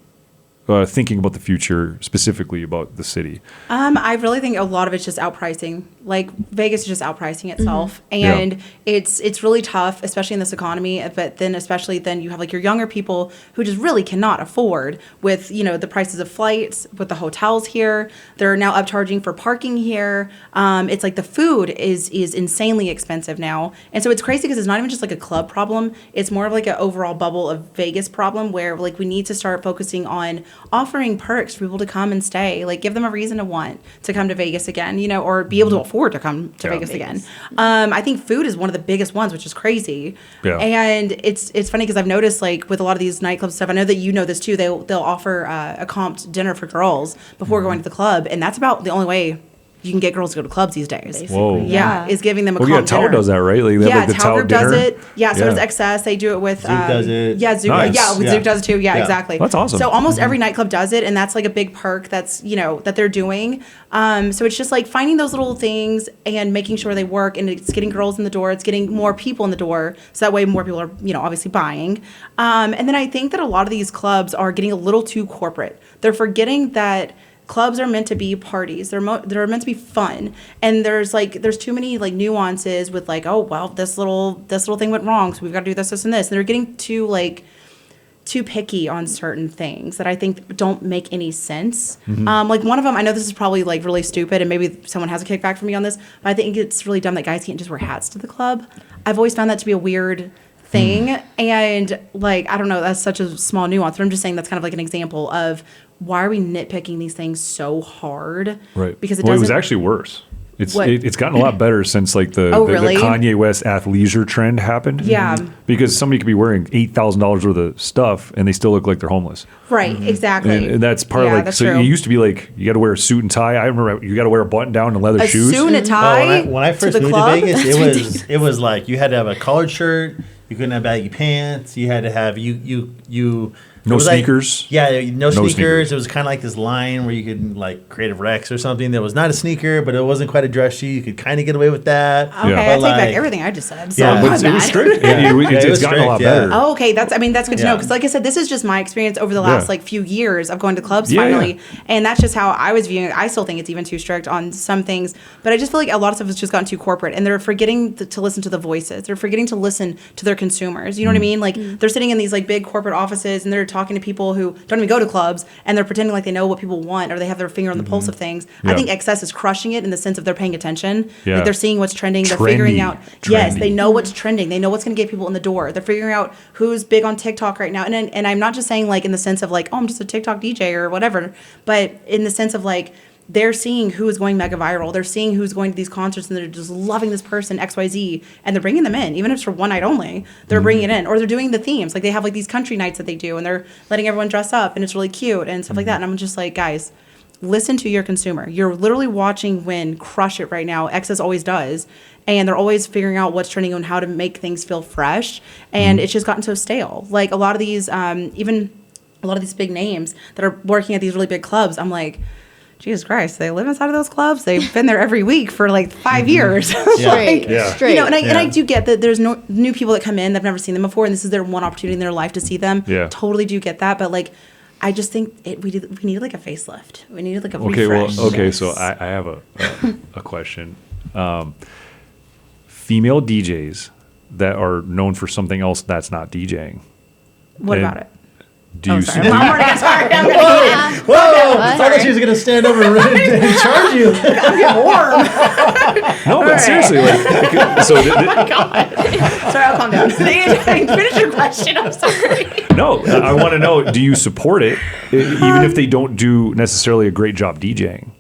thinking about the future, specifically about the city? I really think a lot of it's just outpricing. Like Vegas is just outpricing itself, and it's really tough, especially in this economy. But then, especially then, you have like your younger people who just really cannot afford with the prices of flights, with the hotels here. They're now upcharging for parking here. It's like the food is insanely expensive now, and so it's crazy because it's not even just like a club problem. It's more of like an overall bubble of Vegas problem where like we need to start focusing on offering perks for people to come and stay. Like give them a reason to want to come to Vegas again, or be able to afford to come to Vegas again. I think food is one of the biggest ones, which is crazy. Yeah. And it's funny because I've noticed like with a lot of these nightclub stuff, I know that you know this too. They'll offer a comped dinner for girls before going to the club, and that's about the only way you can get girls to go to clubs these days. Basically, Whoa. Yeah, is giving them a Well, comp Tao dinner. does that, right? Like, they have, Yeah, like the Tao Group does dinner. it. Yeah, so does XS. They do it with Zook does it. Yeah, Zook. Nice. Yeah, Yeah. Zook does it too. Yeah, Yeah. exactly. That's awesome. So almost every nightclub does it, and that's like a big perk. That's that they're doing. So it's just like finding those little things and making sure they work, and it's getting girls in the door. It's getting more people in the door, so that way more people are obviously buying. And then I think that a lot of these clubs are getting a little too corporate. They're forgetting that clubs are meant to be parties. They're meant to be fun, and there's too many like nuances with like, oh well, this little thing went wrong, so we've got to do this and this. And they're getting too picky on certain things that I think don't make any sense. Like one of them, I know this is probably like really stupid, and maybe someone has a kickback for me on this, but I think it's really dumb that guys can't just wear hats to the club. I've always found that to be a weird thing, and like I don't know, that's such a small nuance, but I'm just saying that's kind of like an example of why are we nitpicking these things so hard? Right. Because it was doesn't. actually worse. It's What? it's gotten a lot better since like the Really? Kanye West athleisure trend happened. Yeah. Because somebody could be wearing $8,000 worth of stuff and they still look like they're homeless. Right, exactly. And that's part of like, that's so true. it used to be like, you got to wear a suit and tie. I remember you got to wear a button down and leather a shoes. suit and a tie when I to first the moved club? to Vegas, That's ridiculous. it was like you had to have a collared shirt. You couldn't have baggy pants. You had to have you No It was sneakers? No sneakers. It was kind of like this line where you could like Creative Rex or something that was not a sneaker, but it wasn't quite a dress shoe. You could kind of get away with that. Okay, Yeah. I take But, back like- everything I just said. So Yeah, my But it bad. was strict. it It's was gotten a lot strict, yeah. better. Oh, okay. That's good to know Yeah. because, like I said, this is just my experience over the last Yeah. like few years of going to clubs Yeah, finally, and that's just how I was viewing it. I still think it's even too strict on some things, but I just feel like a lot of stuff has just gotten too corporate, and they're forgetting to listen to the voices. They're forgetting to listen to their consumers. You know what I mean? Like they're sitting in these like big corporate offices and they're talking to people who don't even go to clubs, and they're pretending like they know what people want or they have their finger on the pulse of things. Yeah. I think XS is crushing it in the sense of they're paying attention. Yeah. Like they're seeing what's trending. They're Trendy. figuring out. Yes, Trendy. they know what's trending. They know what's going to get people in the door. They're figuring out who's big on TikTok right now. And I'm not just saying like in the sense of like, oh, I'm just a TikTok DJ or whatever, but in the sense of like they're seeing who is going mega viral. They're seeing who's going to these concerts and they're just loving this person XYZ, and they're bringing them in, even if it's for one night only. They're bringing it in, or they're doing the themes. Like they have like these country nights that they do, and they're letting everyone dress up, and it's really cute and stuff like that. And I'm just like, guys, listen to your consumer. You're literally watching Win crush it right now. XS always does. And they're always figuring out what's trending and how to make things feel fresh. And it's just gotten so stale. Like a lot of these, even a lot of these big names that are working at these really big clubs, I'm like, Jesus Christ, they live inside of those clubs. They've been there every week for like 5 years. Straight. Yeah. Straight. You know, and I do get that there's no new people that come in that've never seen them before, and this is their one opportunity in their life to see them. Yeah. Totally do get that, but like, I just think we need like a facelift. We need like a Okay, refresh. well, okay, so I have a question. Female DJs that are known for something else that's not DJing. What and about it? Do you Sorry. see? I'm already sorry. I'm gonna Whoa! I thought she was gonna stand over and charge you. get warm. No, but seriously, like, so Sorry, I'll calm down. Finish your question. I'm sorry. no, I want to know: do you support it, even if they don't do necessarily a great job DJing?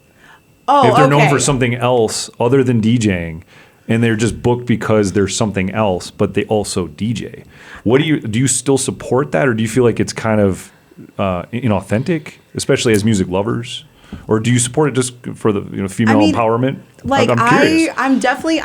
Oh, If they're known for okay. something else other than DJing, and they're just booked because there's something else, but they also DJ. What do you still support that, or do you feel like it's kind of inauthentic, especially as music lovers? Or do you support it just for the female empowerment? Like I'm curious. I'm definitely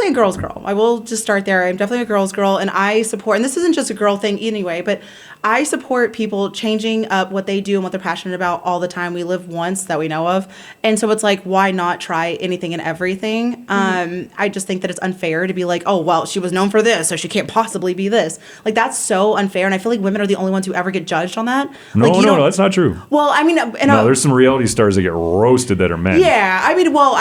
a girl's girl. I will just start there. I'm definitely a girl's girl, and I support. And this isn't just a girl thing anyway, but I support people changing up what they do and what they're passionate about all the time. We live once that we know of, and so it's like, why not try anything and everything? I just think that it's unfair to be like, oh well, she was known for this, so she can't possibly be this. Like that's so unfair, and I feel like women are the only ones who ever get judged on that. No, like, no, that's not true. Well, I mean, and No, there's some reality stars that get roasted that are men. yeah, I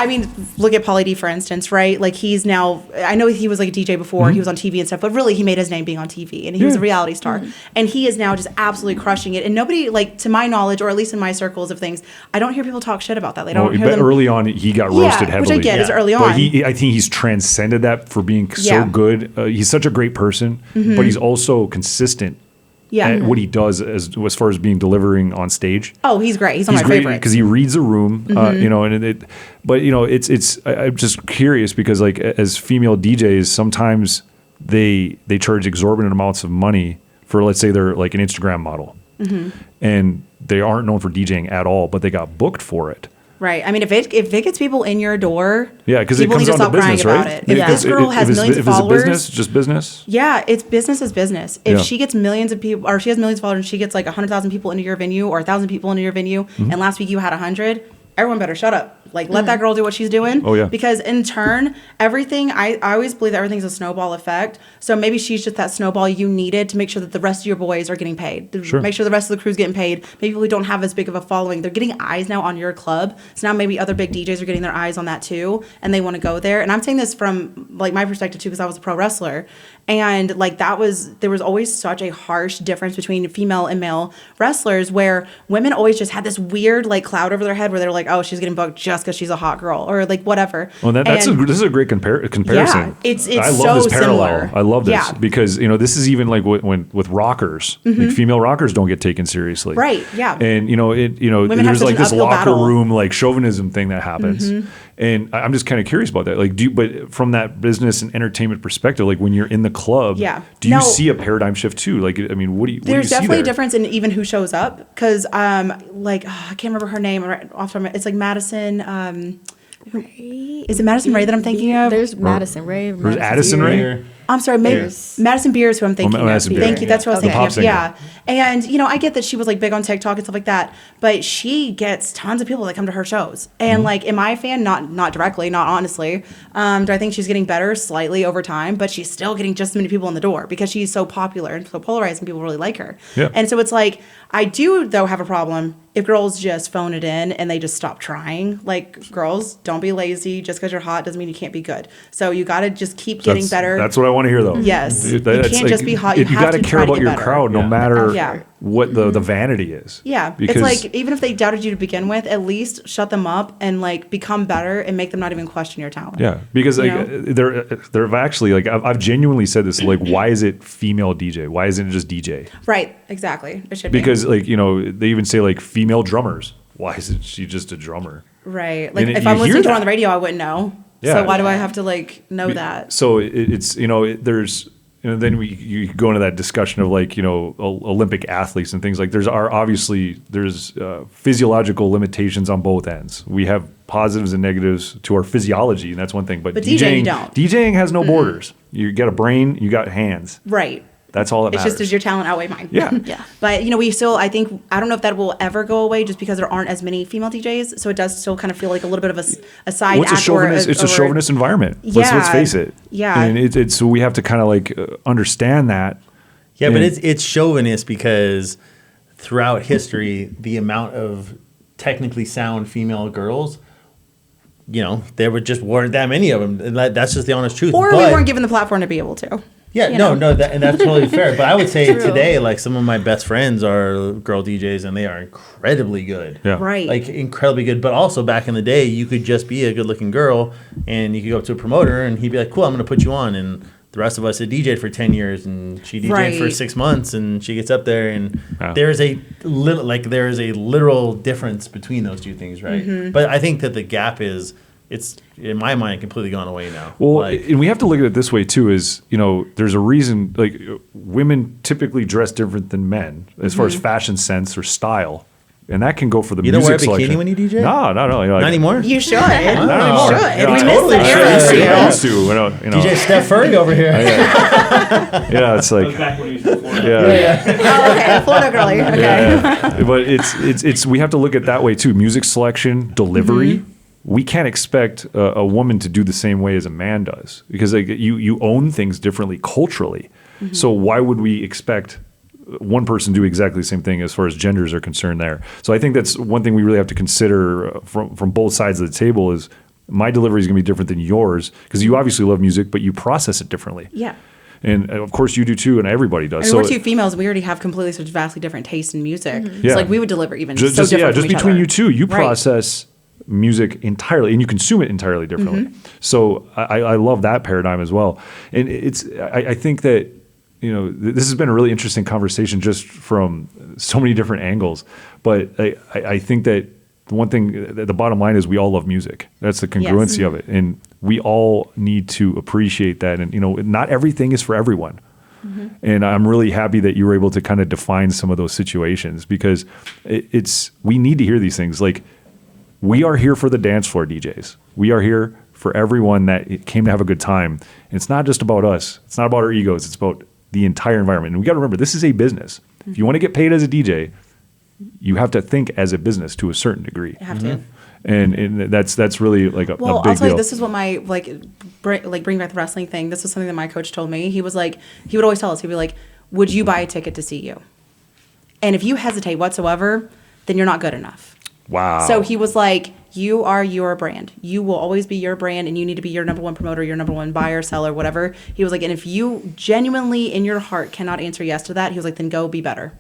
mean, look at Pauly D for instance, right? Like he's now, I know he was like a DJ before, he was on TV and stuff, but really he made his name being on TV, and he was a reality star, and he is now just absolutely crushing it. And nobody, like to my knowledge, or at least in my circles of things, I don't hear people talk shit about that. They don't hear But them. early on, he got roasted heavily. Which I get is early on. But I think he's transcended that for being so Yeah. good. He's such a great person, but he's also consistent Yeah. at what he does as far as being delivering on stage. Oh, he's great. He's on my favorite. Because he reads a room, I'm just curious because like as female DJs, sometimes they charge exorbitant amounts of money for, let's say they're like an Instagram model, and they aren't known for DJing at all, but they got booked for it. Right. I mean, if it gets people in your door, Yeah, because it people comes need to down to stop crying business, about right? it. If this girl has millions of followers, if it's just business. yeah, it's business is business. If Yeah. she gets millions of people, or she has millions of followers, and she gets like 100,000 people into your venue, or 1,000 people into your venue, Mm-hmm. and last week you had 100, everyone better shut up. Like, let that girl do what she's doing. Oh, yeah. Because in turn, everything, I always believe that everything's a snowball effect. So maybe she's just that snowball you needed to make sure that the rest of your boys are getting paid. Sure. Make sure the rest of the crew's getting paid. Maybe people who don't have as big of a following, they're getting eyes now on your club. So now maybe other big DJs are getting their eyes on that too, and they want to go there. And I'm saying this from like my perspective too, because I was a pro wrestler. And like there was always such a harsh difference between female and male wrestlers, where women always just had this weird like cloud over their head where they're like, oh, she's getting booked just because she's a hot girl, or like whatever. Well, this is a great comparison. Yeah, it's I love so this parallel. similar. I love this Yeah. because this is even like when with rockers, like female rockers don't get taken seriously, Right, yeah. And have there's such like an this uphill locker battle. room like chauvinism thing that happens, and I'm just kind of curious about that. Like, but from that business and entertainment perspective, like when you're in the club, Yeah. do you No. see a paradigm shift too? Like, I mean, what do you There's see definitely there? a difference in even who shows up, because I can't remember her name right off the top of my head. It's like Madison. Is it Madison Ray that I'm thinking of? There's Madison Ray. There's Addison Ray. I'm sorry, Madison Beers, who I'm thinking of. Madison Thank Beer. you. That's who I was Okay. thinking of. singer. Yeah. And, you know, I get that she was like big on TikTok and stuff like that, but she gets tons of people that come to her shows. And like, am I a fan? Not directly, not honestly. Do I think she's getting better slightly over time, but she's still getting just as many people in the door because she's so popular and so polarized and people really like her. Yeah. And so it's like, I do though have a problem if girls just phone it in and they just stop trying. Like, girls, don't be lazy. Just because you're hot doesn't mean you can't be good. So you got to just keep getting better. That's what I want to hear, though. Yes. It- You that's can't just be hot. You have gotta to care try to about get your better. crowd, no matter Yeah. what the vanity is. Yeah, Because it's like even if they doubted you to begin with, at least shut them up and like become better and make them not even question your talent. yeah, because like, You they're actually like I've genuinely said this. Like, why is it female DJ? Why isn't it just DJ? Right, exactly. It should Because like they even say like female drummers. Why isn't she just a drummer? be. Right. Like And if you I'm hear listening to her on that. the radio, I wouldn't know. Yeah. So why do I have to like know that? So it's there's then you go into that discussion of like Olympic athletes and things like there's physiological limitations on both ends. We have positives and negatives to our physiology, and that's one thing. But DJing, you don't. DJing has no borders. You got a brain, you got hands. Right. That's all that It's matters. just does your talent outweigh mine? Yeah. Yeah. But we still, I don't know if that will ever go away just because there aren't as many female DJs. So it does still kind of feel like a little bit of a side What's a act chauvinist? It's a chauvinist environment. Let's Yeah. face it. Yeah. And it's so we have to kind of like understand that. Yeah, but And- it's chauvinist because throughout history, the amount of technically sound female girls, there weren't that many of them. And that's just the honest truth. Or we But- weren't given the platform to be able to. Yeah, you no, know? and that's totally fair. But I would say True. today, like some of my best friends are girl DJs, and they are incredibly good. Yeah. Right. Like incredibly good. But also back in the day, you could just be a good-looking girl, and you could go up to a promoter, and he'd be like, "Cool, I'm going to put you on." And the rest of us had DJed for 10 years, and she DJed for Right. 6 months, and she gets up there, and Yeah. there is a literal difference between those two things, right? Mm-hmm. But I think that the gap is. It's in my mind completely gone away now. Well, Like- and we have to look at it this way too. Is there's a reason like women typically dress different than men as far as fashion sense or style, and that can go for the You don't music wear a bikini selection. when you DJ? No. Not like, anymore. You should. Not anymore. Should. You know, We I miss totally that should. era. Yeah. I Yeah. used to. DJ Steph Furry over here. Yeah, it's like Back when he was before. yeah. Oh, okay. Florida girly. Okay. Yeah. But it's we have to look at it that way too. Music selection, delivery. We can't expect a woman to do the same way as a man does because like you own things differently culturally. So why would we expect one person to do exactly the same thing as far as genders are concerned there? So I think that's one thing we really have to consider from both sides of the table is my delivery is going to be different than yours because you obviously love music, but you process it differently. Yeah. And of course you do too, and everybody does. I mean, So we're two females. We already have completely such vastly different tastes in music. Yeah. So like we would deliver even just, so just different from each between other. you two, you Right. process music entirely and you consume it entirely differently. So I love that paradigm as well. And I think that this has been a really interesting conversation just from so many different angles. But I think that the one thing, the bottom line is we all love music. That's the congruency of it, and we all need to appreciate that. And not everything is for everyone. And I'm really happy that you were able to kind of define some of those situations because we need to hear these things. Like, we are here for the dance floor DJs. We are here for everyone that came to have a good time. And it's not just about us. It's not about our egos. It's about the entire environment. And we got to remember, this is a business. If you want to get paid as a DJ, you have to think as a business to a certain degree. You have to. And that's really like a Well, big I'll tell deal. you, this is what my bring back the wrestling thing. This was something that my coach told me. He was like, he would always tell us, he'd be like, "Would you buy a ticket to see you? And if you hesitate whatsoever, then you're not good enough." Wow. So he was like, "You are your brand. You will always be your brand, and you need to be your number one promoter, your number one buyer, seller, whatever." He was like, "And if you genuinely in your heart cannot answer yes to that," he was like, "then go be better."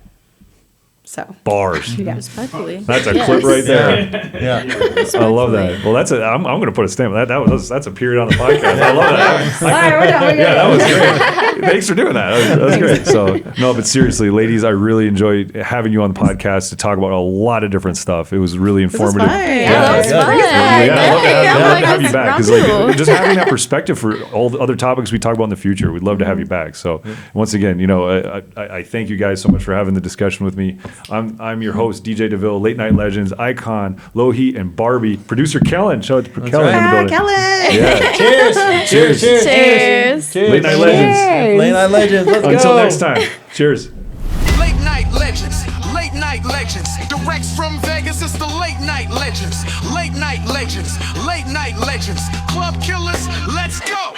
So Bars. yeah. Respectfully. That's a Yes. clip right there. Yeah. I love that. Well, I'm going to put a stamp on that. That's a period on the podcast. I love that. All right, we're done. We're Yeah, that was great. Thanks for doing that. That was great. So, no, but seriously, ladies, I really enjoyed having you on the podcast to talk about a lot of different stuff. It was really informative. fun. Yeah, that was Yeah. fun. Yeah, I'd love to have, Yeah, I'd love to have you that's back because round like two. just having that perspective for all the other topics we talk about in the future, we'd love to have you back. So once again, I thank you guys so much for having the discussion with me. I'm your host, DJ DeVille, Late Night Legends, Icon, Lohi, and BARBI. Producer Kellen. Shout out to Kellen in the building. Kellen! Yeah. Cheers. Cheers. Late Night Legends. Late Night Legends. Let's Until go. next time. Cheers. Late Night Legends, Late Night Legends. Direct from Vegas, it's the Late Night Legends. Late Night Legends, Late Night Legends. Club killers, let's go.